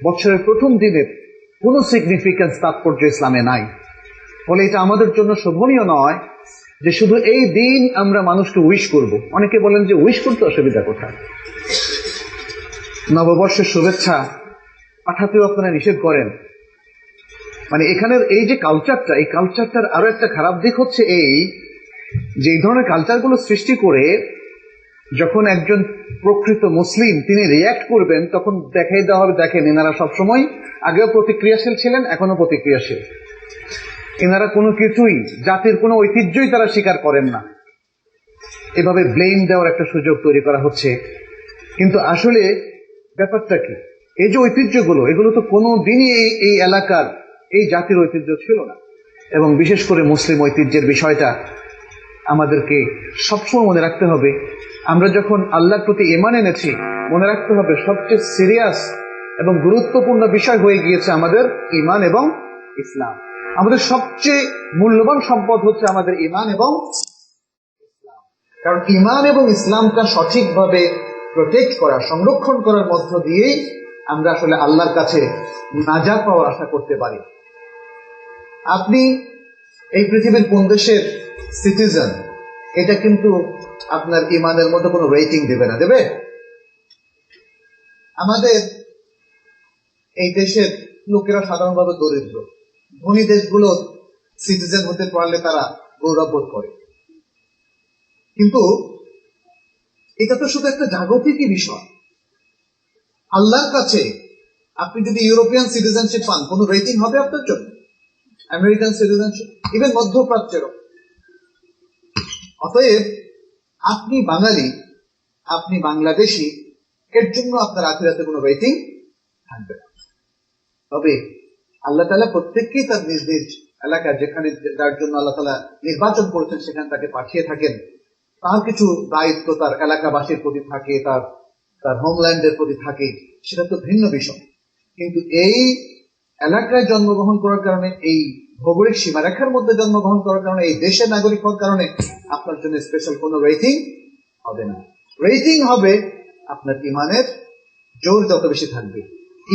বছরের প্রথম দিনের কোনো সিগনিফিক্যান্স, তাৎপর্য ইসলামে নাই। ফলে এটা আমাদের জন্য শোভনীয় নয় যে শুধু এই দিন আমরা মানুষকে উইশ করব। অনেকে বলেন যে উইশ করতে অসুবিধা কোথায়, নববর্ষের শুভেচ্ছা পাঠাতেও আপনারা নিষেধ করেন। মানে এখানের এই যে কালচারটা, এই কালচারটার আরো একটা খারাপ দিক হচ্ছে এই যে এই ধরনের কালচারগুলো সৃষ্টি করে যখন একজন প্রকৃত মুসলিম তিনি রিয়্যাক্ট করবেন, তখন দেখাই দেওয়া হবে, দেখেন এনারা সবসময় আগেও প্রতিক্রিয়াশীল ছিলেন, এখনো প্রতিক্রিয়াশীল, এনারা কোনো কিছুই, জাতির কোনো ঐতিহ্যই তারা স্বীকার করেন না। এভাবে ব্লেম দেওয়ার একটা সুযোগ তৈরি করা হচ্ছে। কিন্তু আসলে ব্যাপারটা কি, এই যে ঐতিহ্যগুলো, এগুলো তো কোনো দিনই এই এলাকার, এই জাতির ঐতিহ্য ছিল না। এবং বিশেষ করে মুসলিম ঐতিহ্যের বিষয়টা আমাদেরকে সবসময় মনে রাখতে হবে। আমরা যখন আল্লাহর প্রতি ঈমান এনেছি, মনে রাখতে হবে সবচেয়ে সিরিয়াস এবং গুরুত্বপূর্ণ বিষয় হয়ে গিয়েছে আমাদের ঈমান এবং ইসলাম। আমাদের সবচেয়ে মূল্যবান সম্পদ হচ্ছে আমাদের ঈমান এবং ইসলাম। কারণ ঈমান এবং ইসলামটা সঠিকভাবে প্রোটেক্ট করা, সংরক্ষণ করার মধ্য দিয়েই আমরা আসলে আল্লাহর কাছে নাজাত পাওয়ার আশা করতে পারি। আপনি এই পৃথিবীর কোন দেশের সিটিজেন, এটা কিন্তু আপনার ঈমানের মধ্যে কোনো রেটিং দেবে না, দেবে? আমাদের এই দেশের লোকেরা সাধারণভাবে দরিদ্র, ধনী দেশগুলো সিটিজেন হতে পারলে তারা গৌরব বোধ করে। কিন্তু এটা তো শুধু একটা জাগতিকই বিষয়। আল্লাহর কাছে আপনি যদি ইউরোপিয়ান সিটিজেনশিপ পান, কোনো রেটিং হবে আপনার জন্য? আমেরিকান সিটিজেনশিপ, ইভেন মধ্যপ্রাচ্যেরও। অতএব আপনি বাঙালি, আপনি বাংলাদেশি, এর জন্য আপনার আখিরাতে কোনো রেটিং থাকবে না। তবে আল্লাহ তাআলা প্রত্যেককেই তার নিজ নিজ এলাকা, যেখানে যার জন্য আল্লাহ তাআলা নির্বাচন করেছেন সেখানে তাকে পাঠিয়ে থাকেন। তার কিছু দায়িত্ব তার এলাকাবাসীর প্রতি থাকে, তার তার হোমল্যান্ডের প্রতি থাকে, সেটা তো ভিন্ন বিষয়। কিন্তু এই এলাকায় জন্মগ্রহণ করার কারণে, এই ভৌগোলিক সীমারেখার মধ্যে জন্মগ্রহণ করার কারণে, এই দেশের নাগরিক হওয়ার কারণে আপনার জন্য স্পেশাল কোনো রেটিং হবে না। রেটিং হবে আপনার ইমানের জোর যত বেশি থাকবে,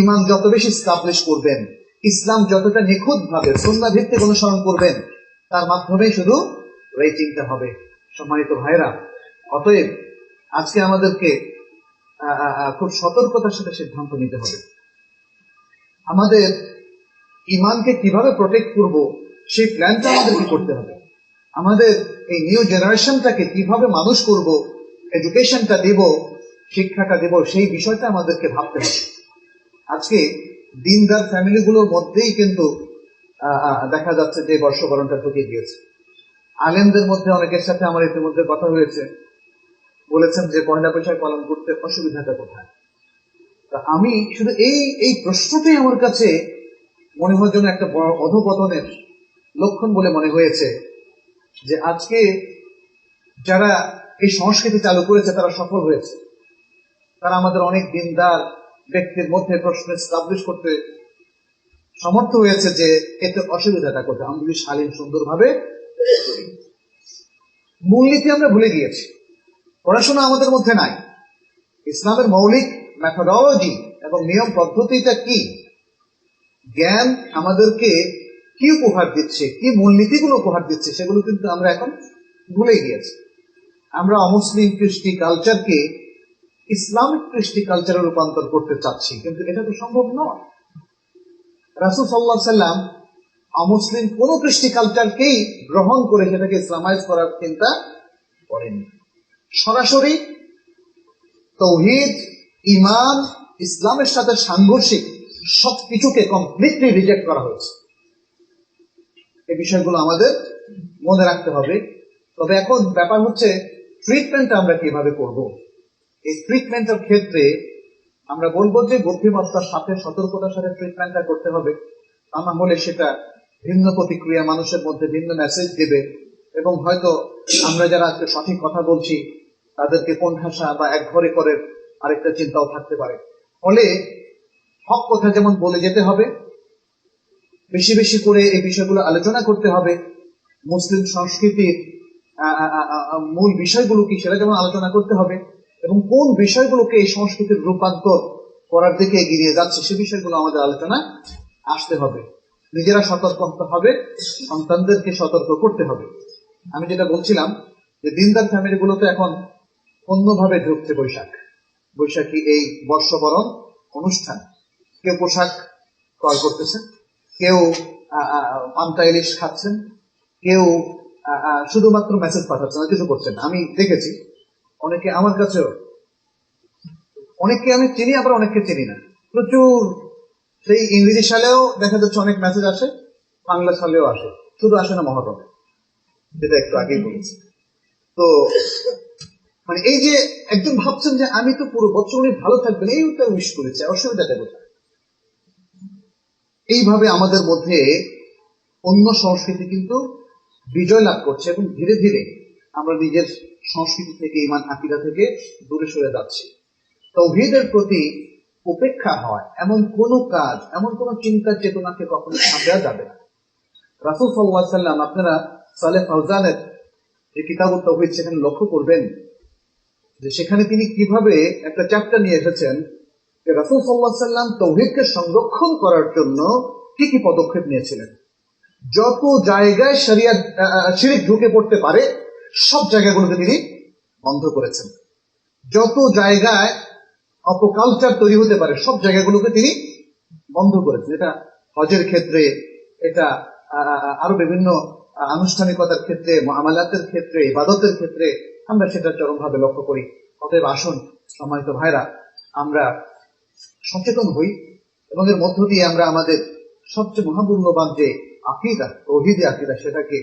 ইমান যত বেশি স্টাবলিশ করবেন, ইসলাম যতটা নিখুঁত ভাবে সুন্নাহ ভিত্তিক অনুসরণ করবেন, তার মাধ্যমেই শুধু রেটিংটা হবে। সম্মানিত ভাইরা, অতএব আজকে আমাদেরকে খুব সতর্কতার সাথে সিদ্ধান্ত নিতে হবে। আমাদের ইমানকে কিভাবে প্রোটেক্ট করব, সেই প্ল্যানটা আমাদেরকে করতে হবে। আমাদের এই নিউ জেনারেশনটাকে কিভাবে মানুষ করব, এডুকেশনটা দেব, শিক্ষাটা দেব, সেই বিষয়টা আমাদেরকে ভাবতে হবে। আজকে দিনদার ফ্যামিলিগুলোর মধ্যেই কিন্তু দেখা যাচ্ছে যে বর্ষবরণটা ঢুকে গিয়েছে। আলেমদের মধ্যে অনেকের সাথে আমার ইতিমধ্যে কথা হয়েছে, বলেছেন যে পয়লা বৈশাখ পালন করতে অসুবিধাটা কোথায়। তা আমি শুধু এই প্রশ্নটাই আমার কাছে মনে হয় যেন একটা বড় অধঃপতনের লক্ষণ বলে মনে হয়েছে, যে আজকে যারা এই সংস্কৃতি চালু করেছে তারা সফল হয়েছে। তারা আমাদের অনেক দিনদার ব্যক্তির মধ্যে প্রশ্ন এস্টাবলিশ করতে সমর্থ হয়েছে যে এতে অসুবিধাটা কোথায়, আমি যদি শালীন সুন্দরভাবে করি। মূলনীতি আমরা ভুলে গিয়েছি, পড়াশোনা আমাদের মধ্যে নাই, ইসলামের মৌলিক মেথোডোলজি এবং নিয়ম পদ্ধতিটা কি, জ্ঞান আমাদেরকে কি উপহার দিচ্ছে, কি মূলনীতিগুলো উপহার দিচ্ছে, সেগুলো কিন্তু আমরা এখন ভুলে গিয়েছি। আমরা অমুসলিম কৃষ্টি কালচারকে ইসলামিক কৃষ্টি কালচারে রূপান্তর করতে চাচ্ছি, কিন্তু এটা তো সম্ভব নয়। রাসূল সাল্লাল্লাহু আলাইহি সাল্লাম অমুসলিম কোন কৃষ্টি কালচারকেই গ্রহণ করে সেটাকে ইসলামাইজ করার চিন্তা করেননি। সরাসরি তাওহীদ, ঈমান, ইসলামের সাথে সাংঘর্ষিক সবকিছুকে কমপ্লিটলি রিজেক্ট করা হয়েছে। এই বিষয়গুলো আমাদের মনে রাখতে হবে। তবে এখন ব্যাপার হচ্ছে ট্রিটমেন্ট আমরা কিভাবে করব। এই ট্রিটমেন্টের ক্ষেত্রে আমরা বলবো যে বুদ্ধিমত্তার সাথে, সতর্কতার সাথে ট্রিটমেন্টটা করতে হবে। তা না হলে সেটা ভিন্ন প্রতিক্রিয়া মানুষের মধ্যে ভিন্ন মেসেজ দেবে, এবং হয়তো আমরা যারা আজকে সঠিক কথা বলছি তাদেরকে কোণঠাসা বা একঘরে করে আরেকটা চিন্তাও থাকতে পারে। ফলে হক কথা যেমন বলে যেতে হবে, বেশি বেশি করে এই বিষয়গুলো আলোচনা করতে হবে। মুসলিম সংস্কৃতির মূল বিষয়গুলো কি সেটা যেমন আলোচনা করতে হবে, এবং কোন বিষয়গুলোকে এই সংস্কৃতির রূপান্তর করার দিকে এগিয়ে যাচ্ছে সে বিষয়গুলো আমাদের আলোচনা আসতে হবে। নিজেরা সতর্ক হতে হবে, সন্তানদেরকে সতর্ক করতে হবে। আমি যেটা বলছিলাম যে দিনদার ফ্যামিলিগুলোতে এখন অন্যভাবে ঢুকছে বৈশাখী এই বর্ষবরণ অনুষ্ঠান। কেউ পোশাক ক্রয় করতেছেন, কেউ পান্তা ইলিশ খাচ্ছেন, কেউ শুধুমাত্র মেসেজ পাঠাচ্ছেন, কিছু করছেন। আমি দেখেছি অনেকে, আমার কাছেও অনেককে আমি চিনি, আবার অনেককে চিনি না। প্রচুর সেই ইংরেজি সালেও দেখা যাচ্ছে অনেক মেসেজ আসে, বাংলা সালেও আসে, শুধু আসে না মহরমে, যেটা একটু আগেই বলেছি। তো মানে এই যে একজন ভাবছেন যে আমি তো পুরো বছর উনি ভালো থাকবেন এইটা উইশ করেছে, অসুবিধাটা কোথায়? এইভাবে আমাদের মধ্যে অন্য সংস্কৃতি কিন্তু বিজয় লাভ করছে, এবং ধীরে ধীরে আমরা নিজের সংস্কৃতি থেকে, ঈমান আকীদা থেকে দূরে সরে যাচ্ছি। তাওহীদের প্রতি উপেক্ষা হয় এমন কোন কাজ, এমন কোন চিন্তার চেতনাকে কখনো সামলা যাবে না। রাসূল সাল্লাল্লাহু আলাইহি ওয়াসাল্লাম, আপনারা সালেহ ফাওজানের যে কিতাবুত তাওহীদ সেখানে লক্ষ্য করবেন যে সেখানে তিনি কিভাবে একটা চ্যাপ্টার নিয়ে এসেছেন যে রাসূল সাল্লাল্লাহু আলাইহি ওয়াসাল্লাম তাওহীদকে সংরক্ষণ করার জন্য কি কি পদক্ষেপ নিয়েছিলেন। যত জায়গায় শরিয়াত শিরক ঢুকে পড়তে পারে সব জায়গাগুলোকে তিনি বন্ধ করেছেন। যত জায়গায় অপকালচার তৈরি হতে পারে সব জায়গাগুলোকে তিনি বন্ধ করেছেন। এটা হজের ক্ষেত্রে, এটা আরো বিভিন্ন আনুষ্ঠানিকতার ক্ষেত্রে, মুআমালাতের ক্ষেত্রে, ইবাদতের ক্ষেত্রে আমরা সেটা চরমভাবে লক্ষ্য করি। অতএব আসুন সম্মানিত ভাইরা, আমরা সচেতন হই এবং এর মধ্য দিয়ে আমরা আমাদের সবচেয়ে মহামূল্যবান যে আকীদা, তাওহীদি আকীদা, সেটাকে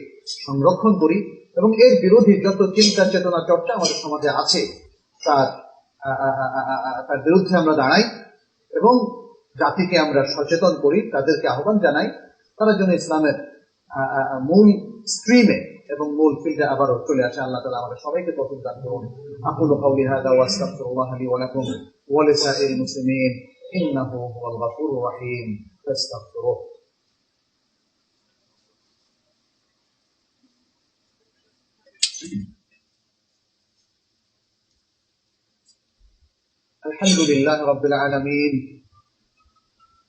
সংরক্ষণ করি এবং এর বিরোধী যত চিন্তা চেতনা চর্চা আমাদের সমাজে আছে তার বিরুদ্ধে আমরা দাঁড়াই এবং জাতিকে আমরা সচেতন করি, তাদেরকে আহ্বান জানাই তারা যেন ইসলামের মূল স্ট্রিমে এবং মূল ফিল্ডে আবারও চলে আসে। আল্লাহ তাআলা আমাদের সবাইকে তৌফিক দান করুন। আকুলু কাওলি হাযা ওয়া আস্তাগফিরুল্লাহ লি ওয়া লাকুম ওয়া লিসাইরিল মুসলিমিন ইন্নাহু হুয়াল গফুরুর রহিম ফাস্তাগফিরুহ। আলহামদুলিল্লাহ রাব্বিল আলামিন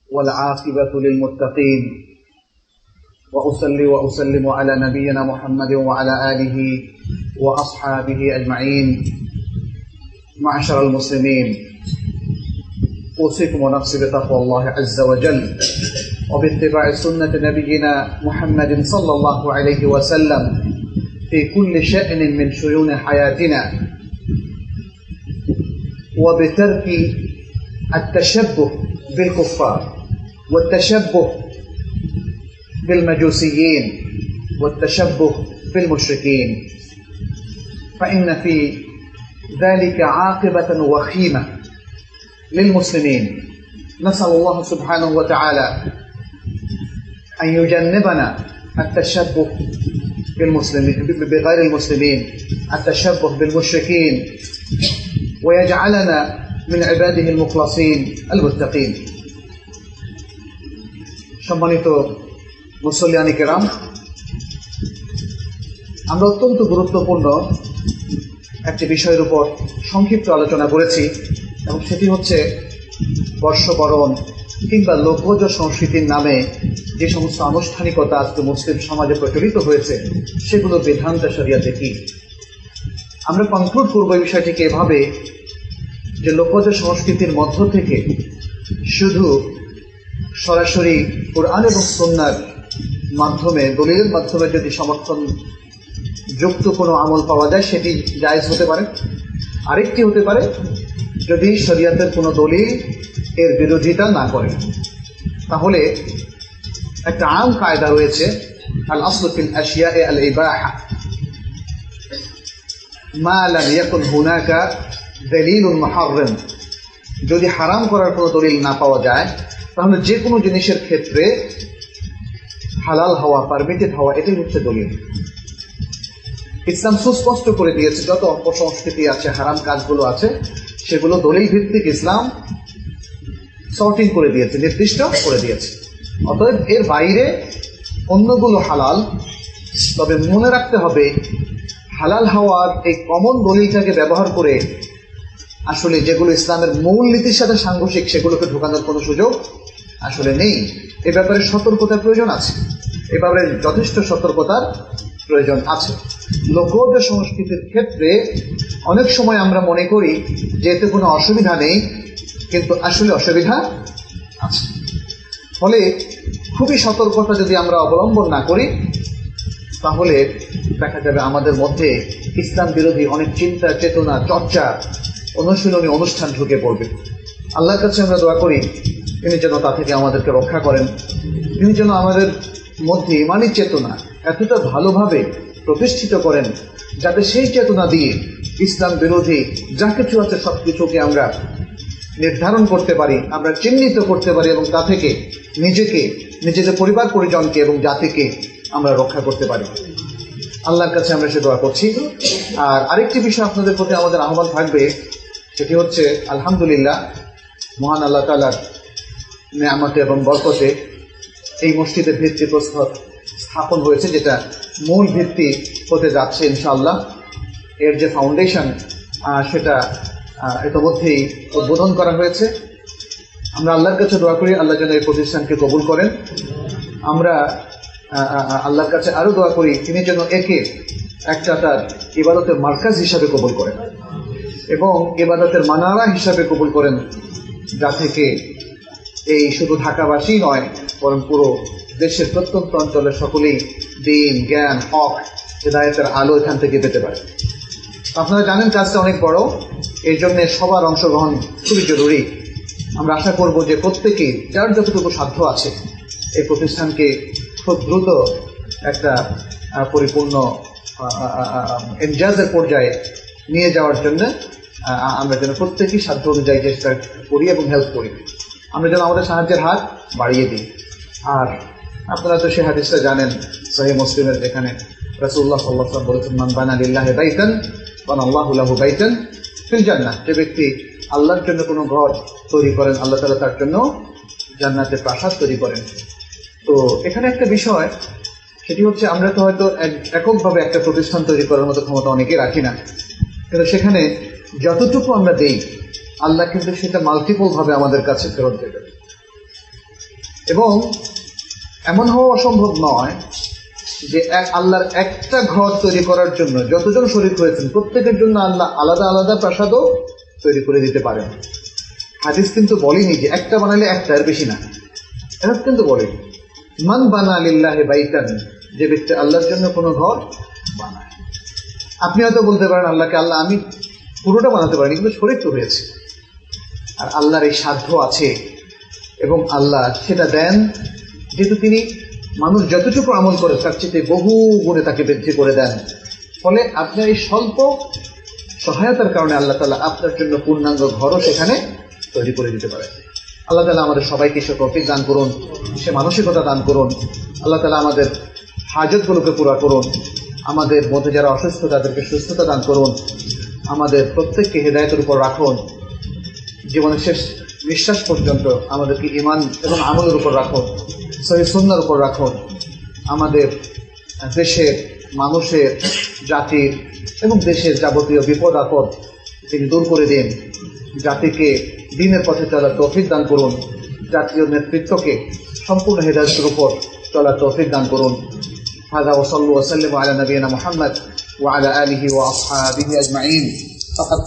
ওয়াল আকিবাতু লিল মুত্তাকিন وأصلي وأسلم على نبينا محمد وعلى آله وأصحابه أجمعين. معشر المسلمين، أوصيكم ونفسي بتقوى الله عز وجل وباتباع سنة نبينا محمد صلى الله عليه وسلم في كل شأن من شؤون حياتنا، وبترك التشبه بالكفار والتشبه بالمجوسيين والتشبه بالمشركين، فإن في ذلك عاقبة وخيمة للمسلمين. نسأل الله سبحانه وتعالى أن يجنبنا التشبه بالمسلمين بغير المسلمين، التشبه بالمشركين، ويجعلنا من عباده المخلصين المتقين. সম্মানিত মুসল্লিয়ানি কেরাম, আমরা অত্যন্ত গুরুত্বপূর্ণ একটি বিষয়ের উপর সংক্ষিপ্ত আলোচনা করেছি এবং সেটি হচ্ছে বর্ষবরণ কিংবা লোকজ সংস্কৃতির নামে যে সমস্ত আনুষ্ঠানিকতা আজকে মুসলিম সমাজে প্রচলিত হয়েছে সেগুলোর বিধানটা শরিয়াতে কি। আমরা কনক্লুড করব এই বিষয়টিকে এভাবে যে লোকজ সংস্কৃতির মধ্য থেকে শুধু সরাসরি কুরআন এবং সুন্নাহর মাধ্যমে, দলিলের মাধ্যমে যদি সমর্থন যুক্ত কোনো আমল পাওয়া যায় সেটি জায়েজ হতে পারে। আরেকটি হতে পারে যদি শরিয়াতের কোনো দলিল এর বিরোধিতা না করে, তাহলে একটা আম কায়দা রয়েছে, আল আসলু ফিল আশিয়া'i আল ইবাহা মা লাম ইয়াকুন হুনাকা দালিলুন মুহাররাম। যদি হারাম করার কোনো দলিল না পাওয়া যায় তাহলে যে কোনো জিনিসের ক্ষেত্রে হালাল হওয়া, পারমিটেড হওয়া, এটাই হচ্ছে দলিল। ইসলাম সুস্পষ্ট করে দিয়েছে যত অপসংস্কৃতি আছে, হারাম কাজগুলো আছে, সেগুলো দলিল ভিত্তিক ইসলাম সর্টিং করে দিয়েছে, নির্দিষ্ট করে দিয়েছে। অতএব এর বাইরে অন্যগুলো হালাল। তবে মনে রাখতে হবে হালাল হওয়ার এই কমন দলিলটাকে ব্যবহার করে আসলে যেগুলো ইসলামের মূল নীতির সাথে সাংঘর্ষিক সেগুলোকে ঢোকানোর কোনো সুযোগ আসলে নেই। এ ব্যাপারে সতর্কতার প্রয়োজন আছে, এ ব্যাপারে যথেষ্ট সতর্কতার প্রয়োজন আছে। লোকজ সংস্কৃতির ক্ষেত্রে অনেক সময় আমরা মনে করি যে এতে কোনো অসুবিধা নেই, কিন্তু আসলে অসুবিধা আছে। ফলে খুবই সতর্কতা যদি আমরা অবলম্বন না করি তাহলে দেখা যাবে আমাদের মধ্যে ইসলাম বিরোধী অনেক চিন্তা চেতনা চর্চা অনুশীলনী অনুষ্ঠান ঢুকে পড়বে। আল্লাহর কাছে আমরা দোয়া করি তিনি যেন তা থেকে আমাদেরকে রক্ষা করেন, তিনি যেন আমাদের মধ্যে ঈমানী চেতনা এতটা ভালোভাবে প্রতিষ্ঠিত করেন যাতে সেই চেতনা দিয়ে ইসলাম বিরোধী যা কিছু আছে সব কিছুকে আমরা নির্ধারণ করতে পারি, আমরা চিহ্নিত করতে পারি এবং তা থেকে নিজেকে, নিজেদের পরিবার পরিজনকে এবং জাতিকে আমরা রক্ষা করতে পারি। আল্লাহর কাছে আমরা সে দোয়া করছি। আর আরেকটি বিষয় আপনাদের প্রতি আমাদের আহ্বান থাকবে, সেটি হচ্ছে আলহামদুলিল্লাহ মহান আল্লাহ তাআলার নেয়ামতে এবং বরকতে এই মসজিদের ভিত্তি প্রস্তর স্থাপন হয়েছে, যেটা মূল ভিত্তি হতে যাচ্ছে ইনশাআল্লাহ। এর যে ফাউন্ডেশন সেটা ইতিমধ্যেই উদ্বোধন করা হয়েছে। আমরা আল্লাহর কাছে দোয়া করি আল্লাহ যেন এই প্রতিষ্ঠানকে কবুল করেন। আমরা আল্লাহর কাছে আরো দোয়া করি তিনি যেন একে একটা তার ইবাদতের মার্কাজ হিসাবে কবুল করেন এবং ইবাদতের মানারা হিসাবে কবুল করেন, যা থেকে এই শুধু ঢাকাবাসী নয় বরং পুরো দেশের প্রত্যন্ত অঞ্চলের সকলেই দিন, জ্ঞান, হক, হিদায়াতের আলো এখান থেকে পেতে পারে। আপনারা জানেন কাজটা অনেক বড়। এই জন্য সবার অংশগ্রহণ খুবই জরুরি। আমরা আশা করব যে প্রত্যেকেই যার যতটুকু সাধ্য আছে এই প্রতিষ্ঠানকে খুব দ্রুত একটা পরিপূর্ণ এনজাজের পর্যায়ে নিয়ে যাওয়ার জন্য আমরা যেন প্রত্যেকেই সাধ্য অনুযায়ী চেষ্টা করি এবং হেল্প করি। আমরা যেন আমাদের সাহায্যের হাত বাড়িয়ে দিই। আর আপনারা তো সে হাদিসটা জানেন, সহিহ মুসলিমের, যেখানে রাসূলুল্লাহ সাল্লাল্লাহু আলাইহি ওয়াসাল্লাম বলেছেন, মান বানা লিল্লাহি বাইতান বানাল্লাহু লাহু বাইতান ফিল জান্নাহ। যে ব্যক্তি আল্লাহর জন্য কোনো ঘর তৈরি করেন, আল্লাহ তাআলা তার জন্য জান্নাতে প্রাসাদ তৈরি করেন। তো এখানে একটা বিষয়, সেটি হচ্ছে আমরা তো হয়তো এককভাবে একটা প্রতিষ্ঠান তৈরি করার মতো ক্ষমতা অনেকে রাখি না, কিন্তু সেখানে যতটুকু আমরা দেই আল্লাহ কিন্তু সেটা মাল্টিপল ভাবে আমাদের কাছে ফেরত দেবে। এবং এমন হওয়া অসম্ভব নয় যে আল্লাহর একটা ঘর তৈরি করার জন্য যতজন শরীক হয়েছেন প্রত্যেকের জন্য আল্লাহ আলাদা আলাদা প্রাসাদও তৈরি করে দিতে পারেন। হাদিস কিন্তু বলেনি যে একটা বানালে একটা, এর বেশি না, এটা কিন্তু বলেনি। মান বানা লিল্লাহি বাইতান, যে ব্যক্তি আল্লাহর জন্য কোনো ঘর বানায়। আপনি হয়তো বলতে পারেন আল্লাহকে, আল্লাহ আমি পুরোটা বানাতে পারিনি, কিন্তু শরীক তো হয়েছে। আর আল্লাহর এই সাধ্য আছে এবং আল্লাহ সেটা দেন, যেহেতু তিনি মানুষ যতটুকু আমল করে তার চেয়ে বহু গুণে তাকে বৃদ্ধি করে দেন। ফলে আপনার এই স্বল্প সহায়তার কারণে আল্লাহ তাআলা আপনার জন্য পূর্ণাঙ্গ ঘরও সেখানে তৈরি করে দিতে পারে। আল্লাহ তাআলা আমাদের সবাইকে সে তৌফিক দান করুন, সে মানসিকতা দান করুন। আল্লাহ তাআলা আমাদের হাজতগুলোকে পুরা করুন, আমাদের মধ্যে যারা অসুস্থ তাদেরকে সুস্থতা দান করুন, আমাদের প্রত্যেককে হেদায়েতের উপর রাখুন, জীবনের শেষ নিঃশ্বাস পর্যন্ত আমাদেরকে ঈমান এবং আমলের উপর রাখুন, সহিহ সুন্নাহর উপর রাখুন। আমাদের দেশের মানুষের, জাতির এবং দেশের যাবতীয় বিপদ আপদ তিনি দূর করে দিন। জাতিকে দ্বীনের পথে চলার তৌফিক দান করুন, জাতীয় নেতৃত্বকে সম্পূর্ণ হেদায়েতের উপর চলার তৌফিক দান করুন। হাযা ওয়া সাল্লাল্লাহু ওয়া সাল্লামু আলা নবিয়িনা মুহাম্মদ ওয়া আলা আলিহি ওয়া আসহাবিহি আজমাইন। ফাকাদ